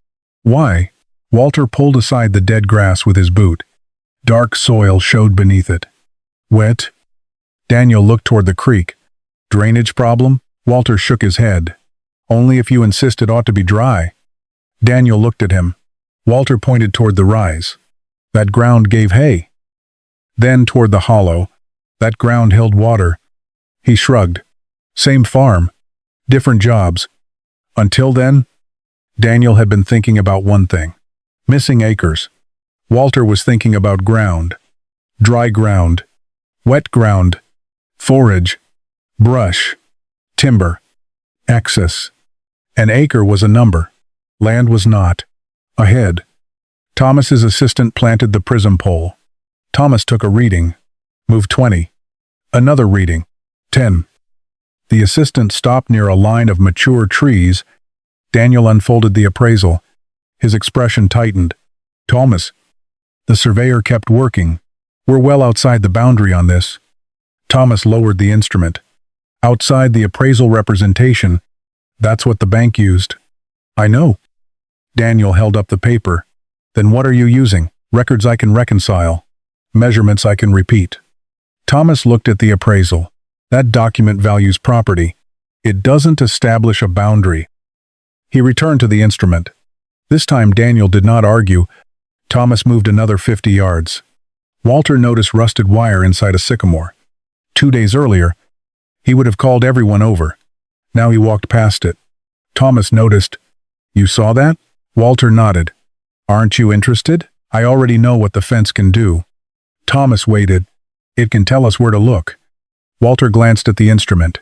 Why? Walter pulled aside the dead grass with his boot. Dark soil showed beneath it. Wet? Daniel looked toward the creek. Drainage problem? Walter shook his head. Only if you insist it ought to be dry. Daniel looked at him. Walter pointed toward the rise. That ground gave hay. Then toward the hollow. That ground held water. He shrugged. Same farm. Different jobs. Until then, Daniel had been thinking about one thing. Missing acres. Walter was thinking about ground. Dry ground. Wet ground. Forage. Brush. Timber. Access. An acre was a number. Land was not. Ahead. Thomas's assistant planted the prism pole. Thomas took a reading. Moved 20. Another reading. 10. The assistant stopped near a line of mature trees. Daniel unfolded the appraisal. His expression tightened. Thomas. The surveyor kept working. We're well outside the boundary on this. Thomas lowered the instrument. Outside the appraisal representation. That's what the bank used. I know. Daniel held up the paper. Then what are you using? Records I can reconcile. Measurements I can repeat. Thomas looked at the appraisal. That document values property. It doesn't establish a boundary. He returned to the instrument. This time Daniel did not argue. Thomas moved another 50 yards. Walter noticed rusted wire inside a sycamore. 2 days earlier, he would have called everyone over. Now he walked past it. Thomas noticed. You saw that? Walter nodded. Aren't you interested? I already know what the fence can do. Thomas waited. It can tell us where to look. Walter glanced at the instrument.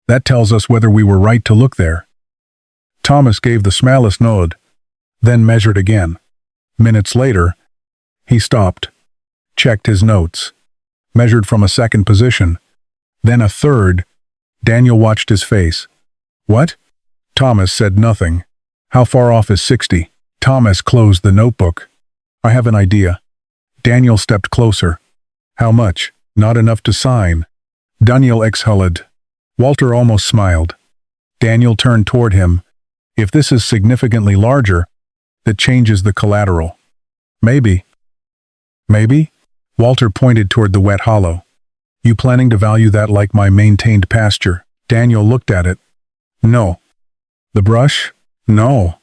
That tells us whether we were right to look there. Thomas gave the smallest nod, then measured again. Minutes later, he stopped, checked his notes, measured from a second position, then a third. Daniel watched his face. What? Thomas said nothing. How far off is 60? Thomas closed the notebook. I have an idea. Daniel stepped closer. How much? Not enough to sign. Daniel exhaled. Walter almost smiled. Daniel turned toward him. If this is significantly larger, that changes the collateral. Maybe. Maybe? Walter pointed toward the wet hollow. You planning to value that like my maintained pasture? Daniel looked at it. No. The brush? No.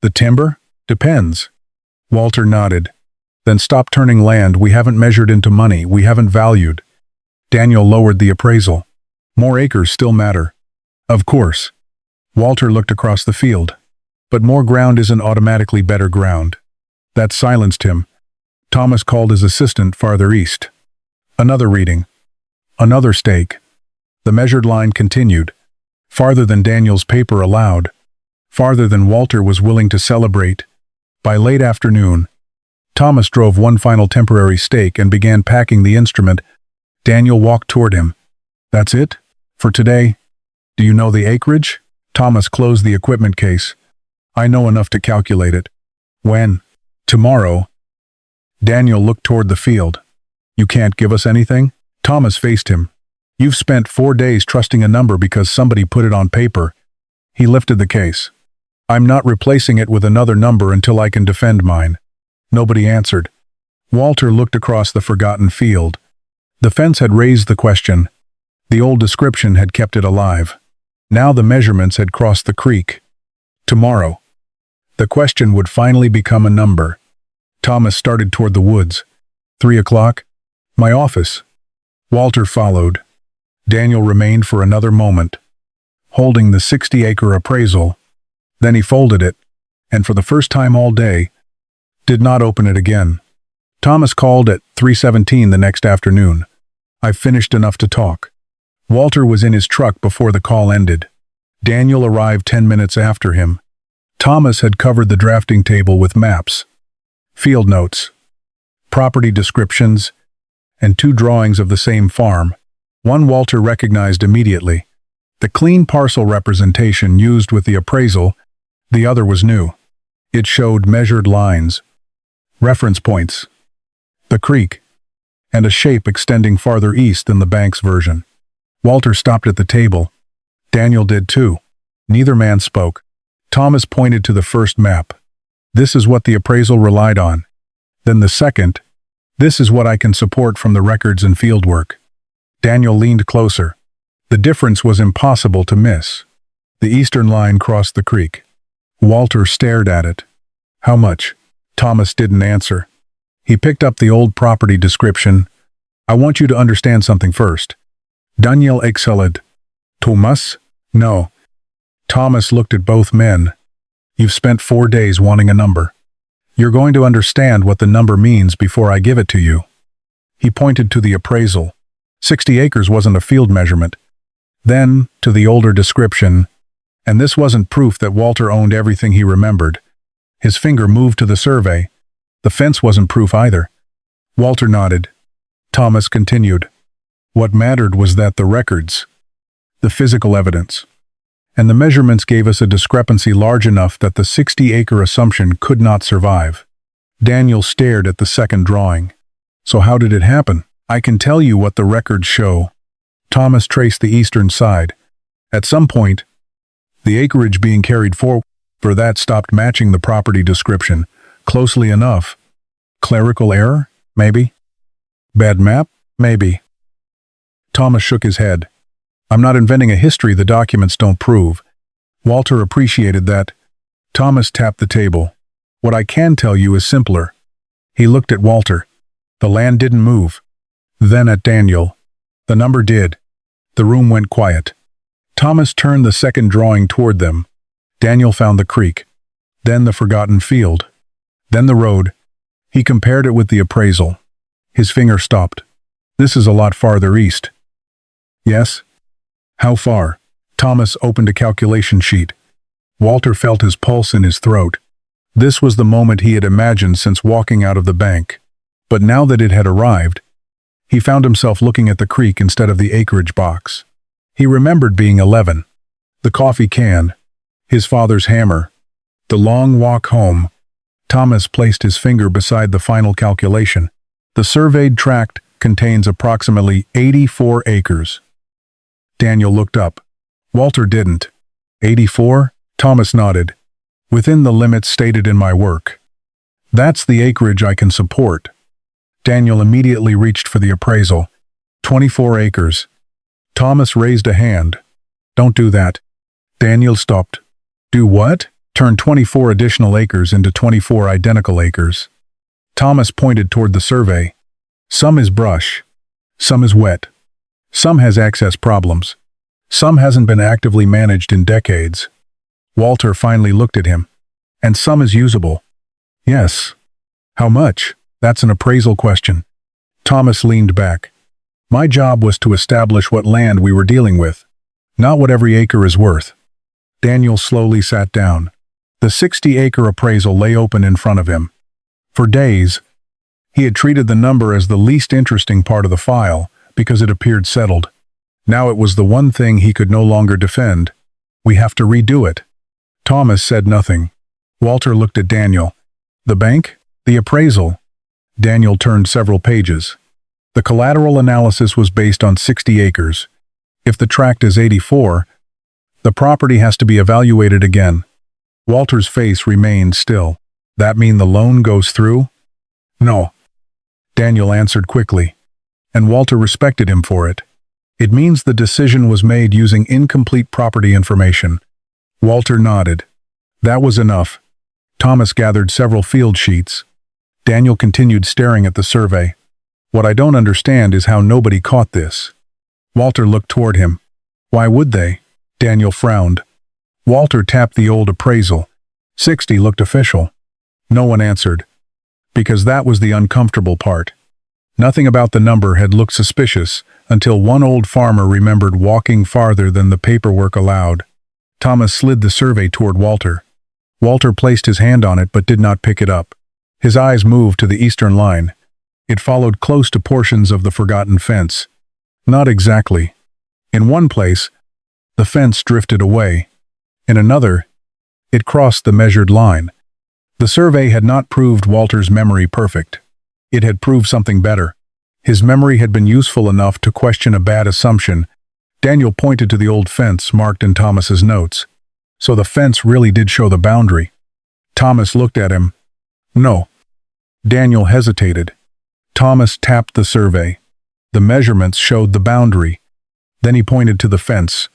The timber? Depends. Walter nodded. Then stop turning land we haven't measured into money we haven't valued. Daniel lowered the appraisal. More acres still matter. Of course. Walter looked across the field. But more ground isn't automatically better ground. That silenced him. Thomas called his assistant farther east. Another reading. Another stake. The measured line continued. Farther than Daniel's paper allowed. Farther than Walter was willing to celebrate. By late afternoon, Thomas drove one final temporary stake and began packing the instrument. Daniel walked toward him. That's it? For today? Do you know the acreage? Thomas closed the equipment case. I know enough to calculate it. When? Tomorrow. Daniel looked toward the field. You can't give us anything? Thomas faced him. You've spent 4 days trusting a number because somebody put it on paper. He lifted the case. I'm not replacing it with another number until I can defend mine. Nobody answered. Walter looked across the forgotten field. The fence had raised the question. The old description had kept it alive. Now the measurements had crossed the creek. Tomorrow, the question would finally become a number. Thomas started toward the woods. 3 o'clock. My office. Walter followed. Daniel remained for another moment, holding the 60-acre appraisal. Then he folded it, and for the first time all day, did not open it again. Thomas called at 3:17 the next afternoon. "I've finished enough to talk." Walter was in his truck before the call ended. Daniel arrived 10 minutes after him. Thomas had covered the drafting table with maps, field notes, property descriptions, and 2 drawings of the same farm. One Walter recognized immediately. The clean parcel representation used with the appraisal, the other was new. It showed measured lines, reference points, the creek, and a shape extending farther east than the bank's version. Walter stopped at the table. Daniel did too. Neither man spoke. Thomas pointed to the first map. "This is what the appraisal relied on." Then the second, "This is what I can support from the records and fieldwork." Daniel leaned closer. The difference was impossible to miss. The eastern line crossed the creek. Walter stared at it. "How much?" Thomas didn't answer. He picked up the old property description. "I want you to understand something first." Daniel exhaled. "Thomas?" "No." Thomas looked at both men. "You've spent 4 days wanting a number. You're going to understand what the number means before I give it to you." He pointed to the appraisal. 60 acres wasn't a field measurement. Then, to the older description, and this wasn't proof that Walter owned everything he remembered. His finger moved to the survey. The fence wasn't proof either. Walter nodded. Thomas continued. What mattered was that the records, the physical evidence, and the measurements gave us a discrepancy large enough that the 60-acre assumption could not survive. Daniel stared at the second drawing. "So how did it happen?" "I can tell you what the records show." Thomas traced the eastern side. At some point, the acreage being carried forward for that stopped matching the property description closely enough. Clerical error? Maybe. Bad map? Maybe. Thomas shook his head. "I'm not inventing a history the documents don't prove." Walter appreciated that. Thomas tapped the table. "What I can tell you is simpler." He looked at Walter. The land didn't move. Then at Daniel. The number did. The room went quiet. Thomas turned the second drawing toward them. Daniel found the creek. Then the forgotten field. Then the road. He compared it with the appraisal. His finger stopped. "This is a lot farther east." "Yes?" "How far?" Thomas opened a calculation sheet. Walter felt his pulse in his throat. This was the moment he had imagined since walking out of the bank. But now that it had arrived, he found himself looking at the creek instead of the acreage box. He remembered being 11. The coffee can. His father's hammer. The long walk home. Thomas placed his finger beside the final calculation. The surveyed tract contains approximately 84 acres. Daniel looked up. Walter didn't. 84? Thomas nodded. "Within the limits stated in my work. That's the acreage I can support." Daniel immediately reached for the appraisal. 24 acres. Thomas raised a hand. "Don't do that." Daniel stopped. "Do what?" "Turn 24 additional acres into 24 identical acres." Thomas pointed toward the survey. "Some is brush. Some is wet. Some has access problems. Some hasn't been actively managed in decades." Walter finally looked at him. "And some is usable." "Yes." "How much?" "That's an appraisal question." Thomas leaned back. "My job was to establish what land we were dealing with, not what every acre is worth." Daniel slowly sat down. The 60-acre appraisal lay open in front of him. For days, he had treated the number as the least interesting part of the file because it appeared settled. Now it was the one thing he could no longer defend. "We have to redo it." Thomas said nothing. Walter looked at Daniel. "The bank? The appraisal?" Daniel turned several pages. The collateral analysis was based on 60 acres. If the tract is 84, the property has to be evaluated again. Walter's face remained still. "That mean the loan goes through?" "No." Daniel answered quickly. and Walter respected him for it. It means the decision was made using incomplete property information. Walter nodded. That was enough. Thomas gathered several field sheets. Daniel continued staring at the survey. What I don't understand is how nobody caught this. Walter looked toward him. Why would they? Daniel frowned. Walter tapped the old appraisal. 60 looked official. No one answered. Because that was the uncomfortable part. Nothing about the number had looked suspicious until one old farmer remembered walking farther than the paperwork allowed. Thomas slid the survey toward Walter. Walter placed his hand on it but did not pick it up. His eyes moved to the eastern line. It followed close to portions of the forgotten fence. Not exactly. In one place, the fence drifted away. In another, it crossed the measured line. The survey had not proved Walter's memory perfect. It had proved something better. His memory had been useful enough to question a bad assumption. Daniel pointed to the old fence marked in Thomas's notes. So the fence really did show the boundary. Thomas looked at him. No. Daniel hesitated. Thomas tapped the survey. The measurements showed the boundary. Then he pointed to the fence.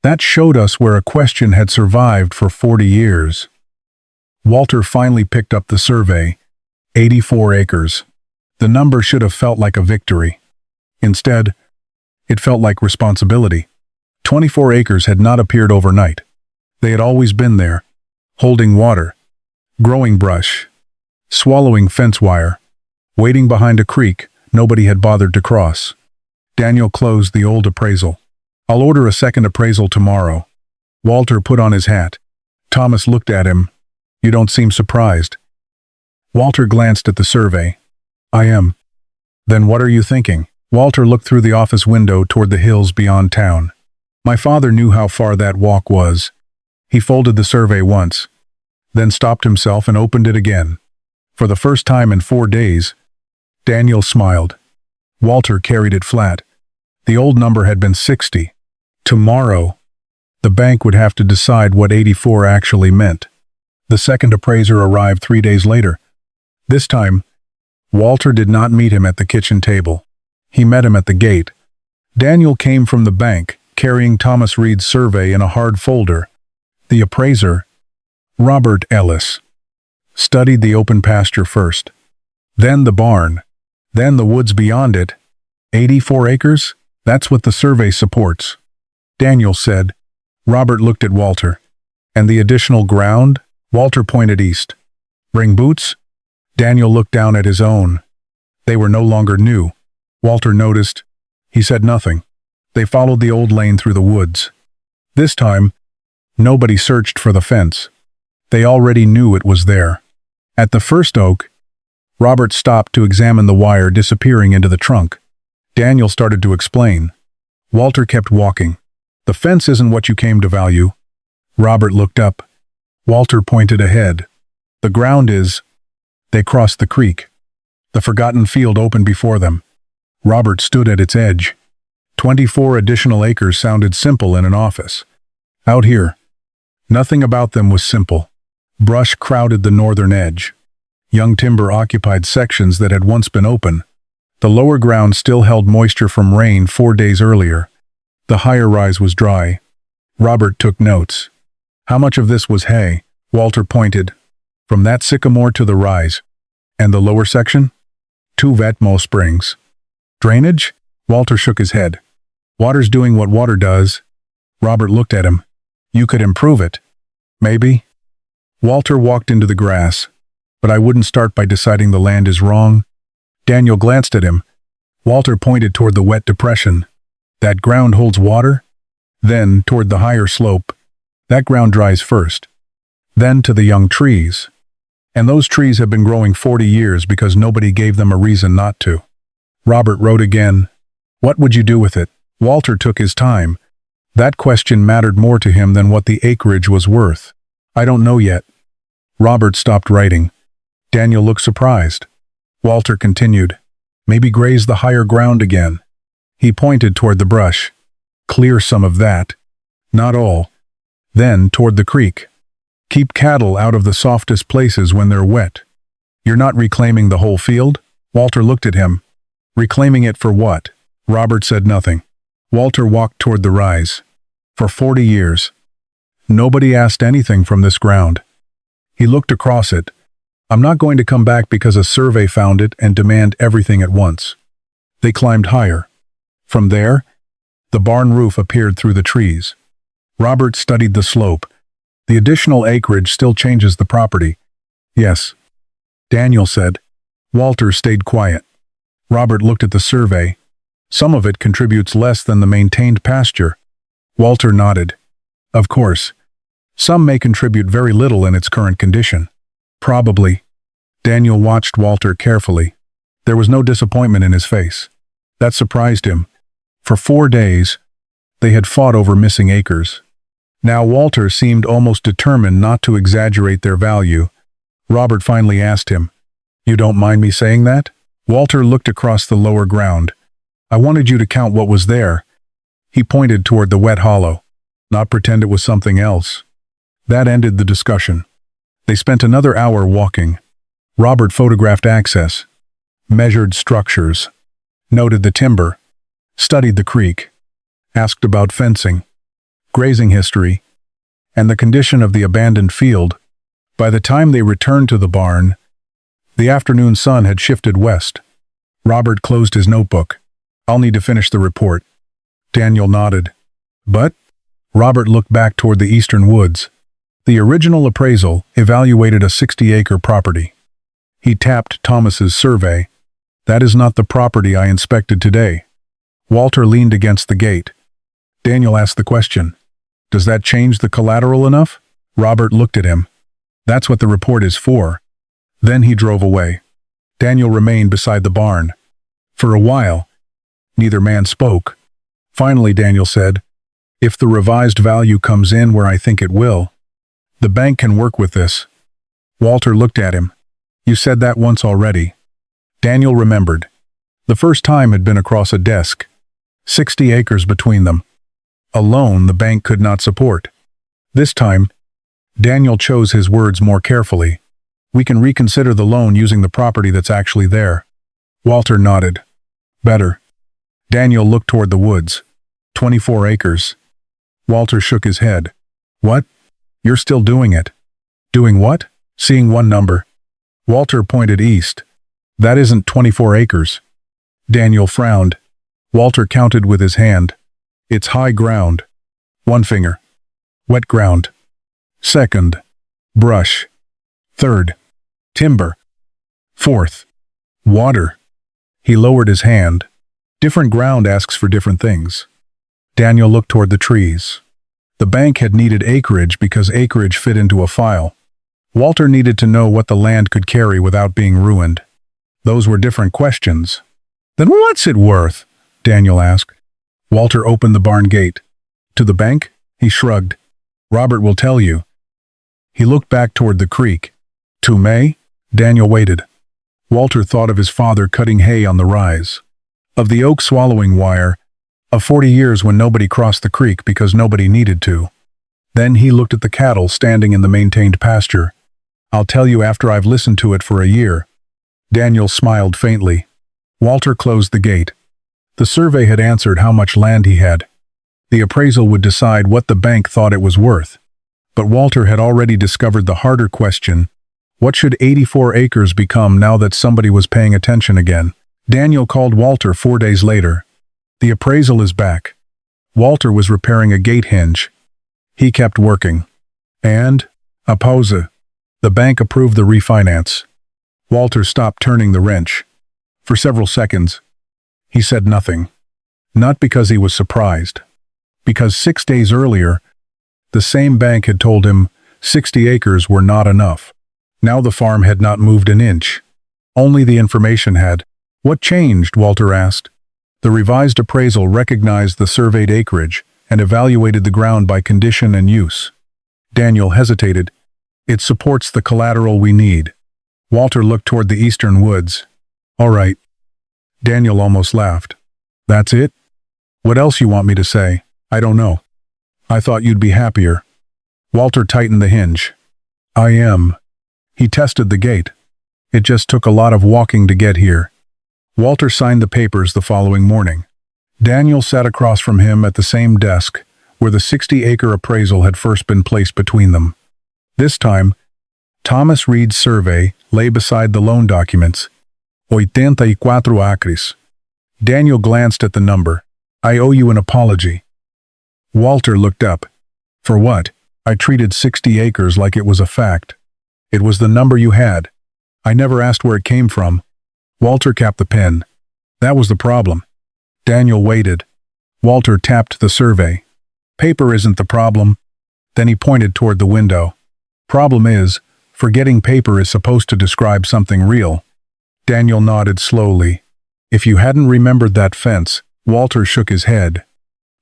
That showed us where a question had survived for 40 years. Walter finally picked up the survey. 84 acres. The number should have felt like a victory. Instead, it felt like responsibility. 24 acres had not appeared overnight. They had always been there, holding water, growing brush, swallowing fence wire, waiting behind a creek nobody had bothered to cross. Daniel closed the old appraisal. I'll order a second appraisal tomorrow. Walter put on his hat. Thomas looked at him. You don't seem surprised. Walter glanced at the survey. I am. Then what are you thinking? Walter looked through the office window toward the hills beyond town. My father knew how far that walk was. He folded the survey once, then stopped himself and opened it again. For the first time in 4 days, Daniel smiled. Walter carried it flat. The old number had been 60. Tomorrow, the bank would have to decide what 84 actually meant. The second appraiser arrived 3 days later. This time, Walter did not meet him at the kitchen table. He met him at the gate. Daniel came from the bank, carrying Thomas Reed's survey in a hard folder. The appraiser, Robert Ellis, studied the open pasture first, then the barn, then the woods beyond it. 84 acres? That's what the survey supports. Daniel said. Robert looked at Walter. And the additional ground? Walter pointed east. Bring boots? Daniel looked down at his own. They were no longer new. Walter noticed. He said nothing. They followed the old lane through the woods. This time, nobody searched for the fence. They already knew it was there. At the first oak, Robert stopped to examine the wire disappearing into the trunk. Daniel started to explain. Walter kept walking. The fence isn't what you came to value. Robert looked up. Walter pointed ahead. The ground is. They crossed the creek. The forgotten field opened before them. Robert stood at its edge. 24 additional acres sounded simple in an office. Out here, nothing about them was simple. Brush crowded the northern edge. Young timber occupied sections that had once been open. The lower ground still held moisture from rain 4 days earlier. The higher rise was dry. Robert took notes. How much of this was hay? Walter pointed. From that sycamore to the rise. And the lower section? 2 Vetmo springs. Drainage? Walter shook his head. Water's doing what water does. Robert looked at him. You could improve it. Maybe. Walter walked into the grass. But I wouldn't start by deciding the land is wrong. Daniel glanced at him. Walter pointed toward the wet depression. That ground holds water? Then toward the higher slope. That ground dries first. Then to the young trees. And those trees have been growing 40 years because nobody gave them a reason not to. Robert wrote again. What would you do with it? Walter took his time. That question mattered more to him than what the acreage was worth. I don't know yet. Robert stopped writing. Daniel looked surprised. Walter continued. Maybe graze the higher ground again. He pointed toward the brush. Clear some of that. Not all. Then toward the creek. Keep cattle out of the softest places when they're wet. You're not reclaiming the whole field? Walter looked at him. Reclaiming it for what? Robert said nothing. Walter walked toward the rise. For 40 years. Nobody asked anything from this ground. He looked across it. I'm not going to come back because a survey found it and demand everything at once. They climbed higher. From there, the barn roof appeared through the trees. Robert studied the slope. The additional acreage still changes the property. Yes, Daniel said. Walter stayed quiet. Robert looked at the survey. Some of it contributes less than the maintained pasture. Walter nodded. Of course. Some may contribute very little in its current condition. Probably. Daniel watched Walter carefully. There was no disappointment in his face. That surprised him. For 4 days, they had fought over missing acres. Now Walter seemed almost determined not to exaggerate their value. Robert finally asked him, "You don't mind me saying that?" Walter looked across the lower ground. "I wanted you to count what was there." He pointed toward the wet hollow. Not pretend it was something else. That ended the discussion. They spent another hour walking. Robert photographed access, measured structures, noted the timber, studied the creek, asked about fencing, grazing history, and the condition of the abandoned field. By the time they returned to the barn, the afternoon sun had shifted west. Robert closed his notebook. "I'll need to finish the report." Daniel nodded. "But?" Robert looked back toward the eastern woods. The original appraisal evaluated a 60-acre property. He tapped Thomas's survey. "That is not the property I inspected today." Walter leaned against the gate. Daniel asked the question, "Does that change the collateral enough?" Robert looked at him. "That's what the report is for." Then he drove away. Daniel remained beside the barn. For a while, neither man spoke. Finally, Daniel said, "If the revised value comes in where I think it will, the bank can work with this." Walter looked at him. "You said that once already." Daniel remembered. The first time had been across a desk. 60 acres between them. A loan the bank could not support. This time, Daniel chose his words more carefully. "We can reconsider the loan using the property that's actually there." Walter nodded. "Better." Daniel looked toward the woods. 24 acres. Walter shook his head. "What? You're still doing it." "Doing what?" Seeing one number. Walter pointed east. "That isn't 24 acres." Daniel frowned. Walter counted with his hand. "It's high ground." One finger. "Wet ground." Second. "Brush." Third. "Timber." Fourth. "Water." He lowered his hand. "Different ground asks for different things." Daniel looked toward the trees. The bank had needed acreage because acreage fit into a file. Walter needed to know what the land could carry without being ruined. Those were different questions. "Then what's it worth?" Daniel asked. Walter opened the barn gate. "To the bank?" He shrugged. "Robert will tell you." He looked back toward the creek. "To May?" Daniel waited. Walter thought of his father cutting hay on the rise. Of the oak swallowing wire. Of 40 years when nobody crossed the creek because nobody needed to. Then he looked at the cattle standing in the maintained pasture. "I'll tell you after I've listened to it for a year." Daniel smiled faintly. Walter closed the gate. The survey had answered how much land he had. The appraisal would decide what the bank thought it was worth. But Walter had already discovered the harder question: what should 84 acres become now that somebody was paying attention again? Daniel called Walter 4 days later. "The appraisal is back." Walter was repairing a gate hinge. He kept working. "And?" A pause. "The bank approved the refinance." Walter stopped turning the wrench. For several seconds, he said nothing. Not because he was surprised. Because 6 days earlier, the same bank had told him 60 acres were not enough. Now the farm had not moved an inch. Only the information had. "What changed?" Walter asked. The revised appraisal recognized the surveyed acreage and evaluated the ground by condition and use. Daniel hesitated. "It supports the collateral we need." Walter looked toward the eastern woods. "All right." Daniel almost laughed. "That's it? What else you want me to say?" "I don't know. I thought you'd be happier." Walter tightened the hinge. "I am." He tested the gate. "It just took a lot of walking to get here." Walter signed the papers the following morning. Daniel sat across from him at the same desk where the 60-acre appraisal had first been placed between them. This time, Thomas Reed's survey lay beside the loan documents. 84 acres. Daniel glanced at the number. I owe you an apology. Walter looked up. For what? I treated 60 acres like it was a fact. It was the number you had. I never asked where it came from. Walter capped the pen. That was the problem. Daniel waited. Walter tapped the survey. Paper isn't the problem. Then he pointed toward the window. Problem is, forgetting paper is supposed to describe something real. Daniel nodded slowly. If you hadn't remembered that fence, Walter shook his head.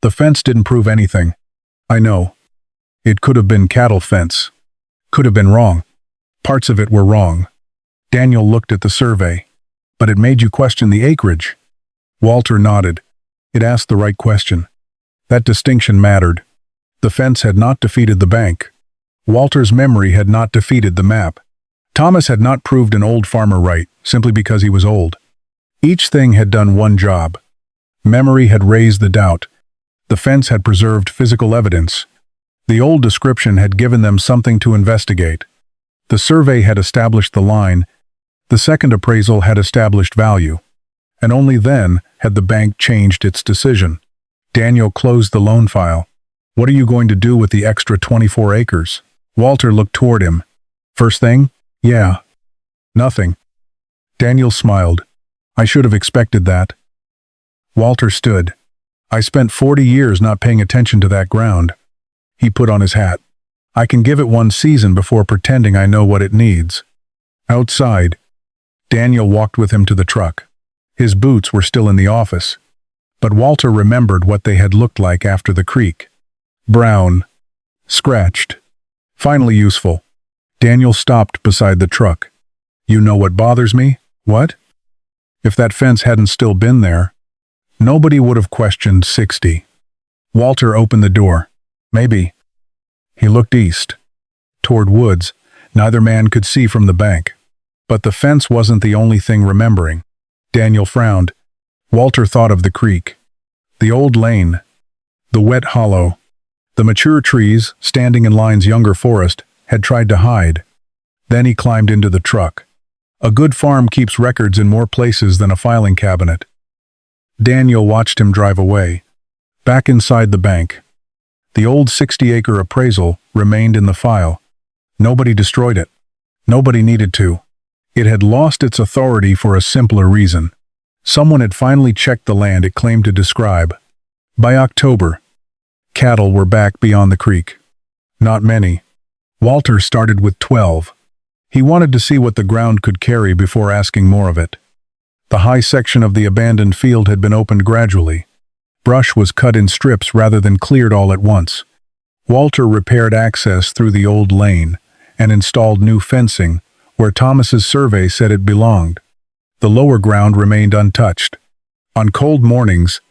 The fence didn't prove anything. I know. It could have been cattle fence. Could have been wrong. Parts of it were wrong. Daniel looked at the survey. But it made you question the acreage. Walter nodded. It asked the right question. That distinction mattered. The fence had not defeated the bank. Walter's memory had not defeated the map. Thomas had not proved an old farmer right, simply because he was old. Each thing had done one job. Memory had raised the doubt. The fence had preserved physical evidence. The old description had given them something to investigate. The survey had established the line. The second appraisal had established value. And only then had the bank changed its decision. Daniel closed the loan file. What are you going to do with the extra 24 acres? Walter looked toward him. First thing? Yeah. Nothing. Daniel smiled. I should have expected that. Walter stood. I spent 40 years not paying attention to that ground. He put on his hat. I can give it one season before pretending I know what it needs. Outside, Daniel walked with him to the truck. His boots were still in the office. But Walter remembered what they had looked like after the creek. Brown. Scratched. Finally useful. Daniel stopped beside the truck. You know what bothers me? What? If that fence hadn't still been there, nobody would have questioned 60. Walter opened the door. Maybe. He looked east. Toward woods, neither man could see from the bank. But the fence wasn't the only thing remembering. Daniel frowned. Walter thought of the creek. The old lane. The wet hollow. The mature trees, standing in line's younger forest, had tried to hide. Then he climbed into the truck. A good farm keeps records in more places than a filing cabinet. Daniel watched him drive away. Back inside the bank. The old 60-acre appraisal remained in the file. Nobody destroyed it. Nobody needed to. It had lost its authority for a simpler reason. Someone had finally checked the land it claimed to describe. By October, cattle were back beyond the creek. Not many. Walter started with 12. He wanted to see what the ground could carry before asking more of it. The high section of the abandoned field had been opened gradually. Brush was cut in strips rather than cleared all at once. Walter repaired access through the old lane and installed new fencing where Thomas's survey said it belonged. The lower ground remained untouched. On cold mornings,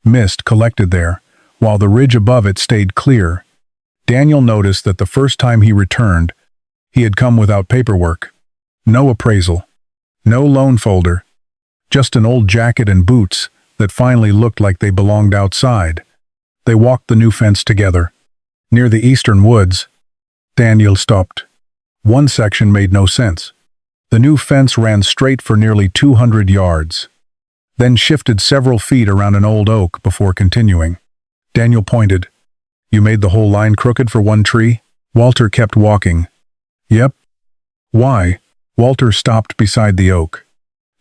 mist collected there, while the ridge above it stayed clear. Daniel noticed that the first time he returned, he had come without paperwork. No appraisal. No loan folder. Just an old jacket and boots that finally looked like they belonged outside. They walked the new fence together. Near the eastern woods, Daniel stopped. One section made no sense. The new fence ran straight for nearly 200 yards, then shifted several feet around an old oak before continuing. Daniel pointed. You made the whole line crooked for one tree? Walter kept walking. Yep. Why? Walter stopped beside the oak.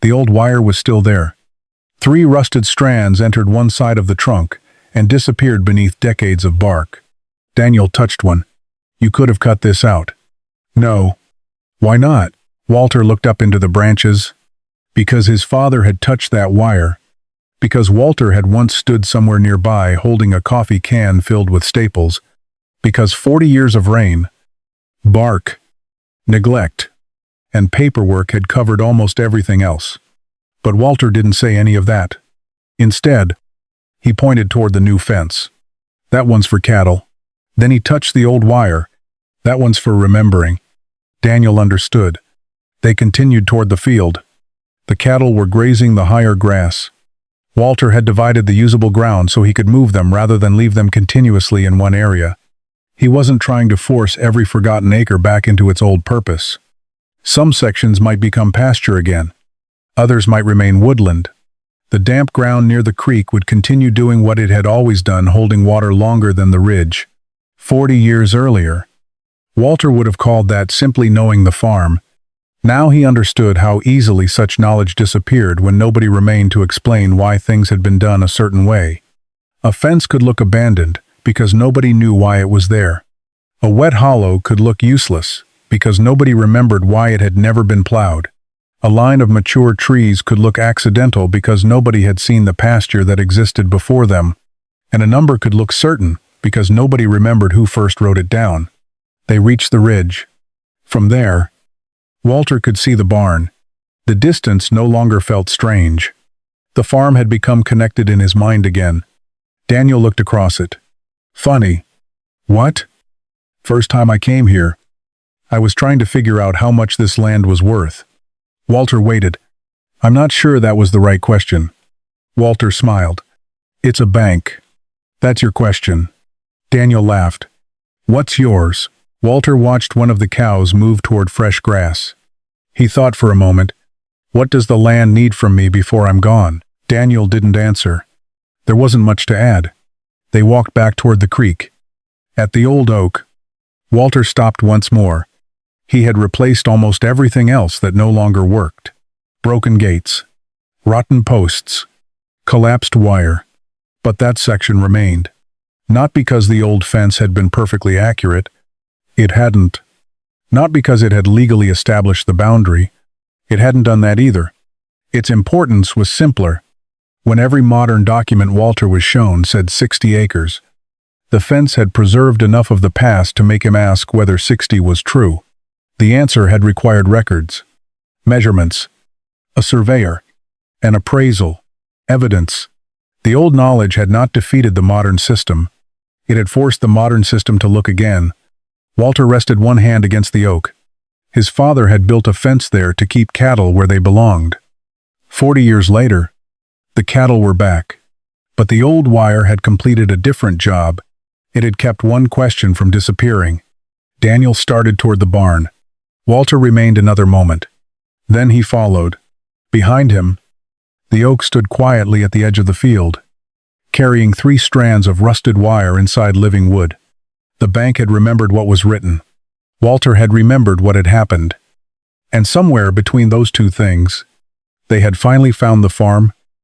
The old wire was still there. 3 rusted strands entered one side of the trunk and disappeared beneath decades of bark. Daniel touched one. You could have cut this out. No. Why not? Walter looked up into the branches. Because his father had touched that wire. Because Walter had once stood somewhere nearby holding a coffee can filled with staples. Because 40 years of rain, bark, neglect, and paperwork had covered almost everything else. But Walter didn't say any of that. Instead, he pointed toward the new fence. That one's for cattle. Then he touched the old wire. That one's for remembering. Daniel understood. They continued toward the field. The cattle were grazing the higher grass. Walter had divided the usable ground so he could move them rather than leave them continuously in one area. He wasn't trying to force every forgotten acre back into its old purpose. Some sections might become pasture again. Others might remain woodland. The damp ground near the creek would continue doing what it had always done, holding water longer than the ridge. 40 years earlier, Walter would have called that simply knowing the farm. Now he understood how easily such knowledge disappeared when nobody remained to explain why things had been done a certain way. A fence could look abandoned because nobody knew why it was there. A wet hollow could look useless because nobody remembered why it had never been plowed. A line of mature trees could look accidental because nobody had seen the pasture that existed before them. And a number could look certain because nobody remembered who first wrote it down. They reached the ridge. From there, Walter could see the barn. The distance no longer felt strange. The farm had become connected in his mind again. Daniel looked across it. Funny. What? First time I came here, I was trying to figure out how much this land was worth. Walter waited. I'm not sure that was the right question. Walter smiled. It's a bank. That's your question. Daniel laughed. What's yours? Walter watched one of the cows move toward fresh grass. He thought for a moment, what does the land need from me before I'm gone? Daniel didn't answer. There wasn't much to add. They walked back toward the creek. At the old oak, Walter stopped once more. He had replaced almost everything else that no longer worked. Broken gates, rotten posts, collapsed wire. But that section remained. Not because the old fence had been perfectly accurate. It hadn't. Not because it had legally established the boundary. It hadn't done that either. Its importance was simpler. When every modern document Walter was shown said 60 acres, the fence had preserved enough of the past to make him ask whether 60 was true. The answer had required records, measurements, a surveyor, an appraisal, evidence. The old knowledge had not defeated the modern system. It had forced the modern system to look again. Walter rested one hand against the oak. His father had built a fence there to keep cattle where they belonged. 40 years later, the cattle were back. But the old wire had completed a different job. It had kept one question from disappearing. Daniel started toward the barn. Walter remained another moment. Then he followed. Behind him, the oak stood quietly at the edge of the field, carrying 3 strands of rusted wire inside living wood. The bank had remembered what was written. Walter had remembered what had happened. And somewhere between those two things, they had finally found the farm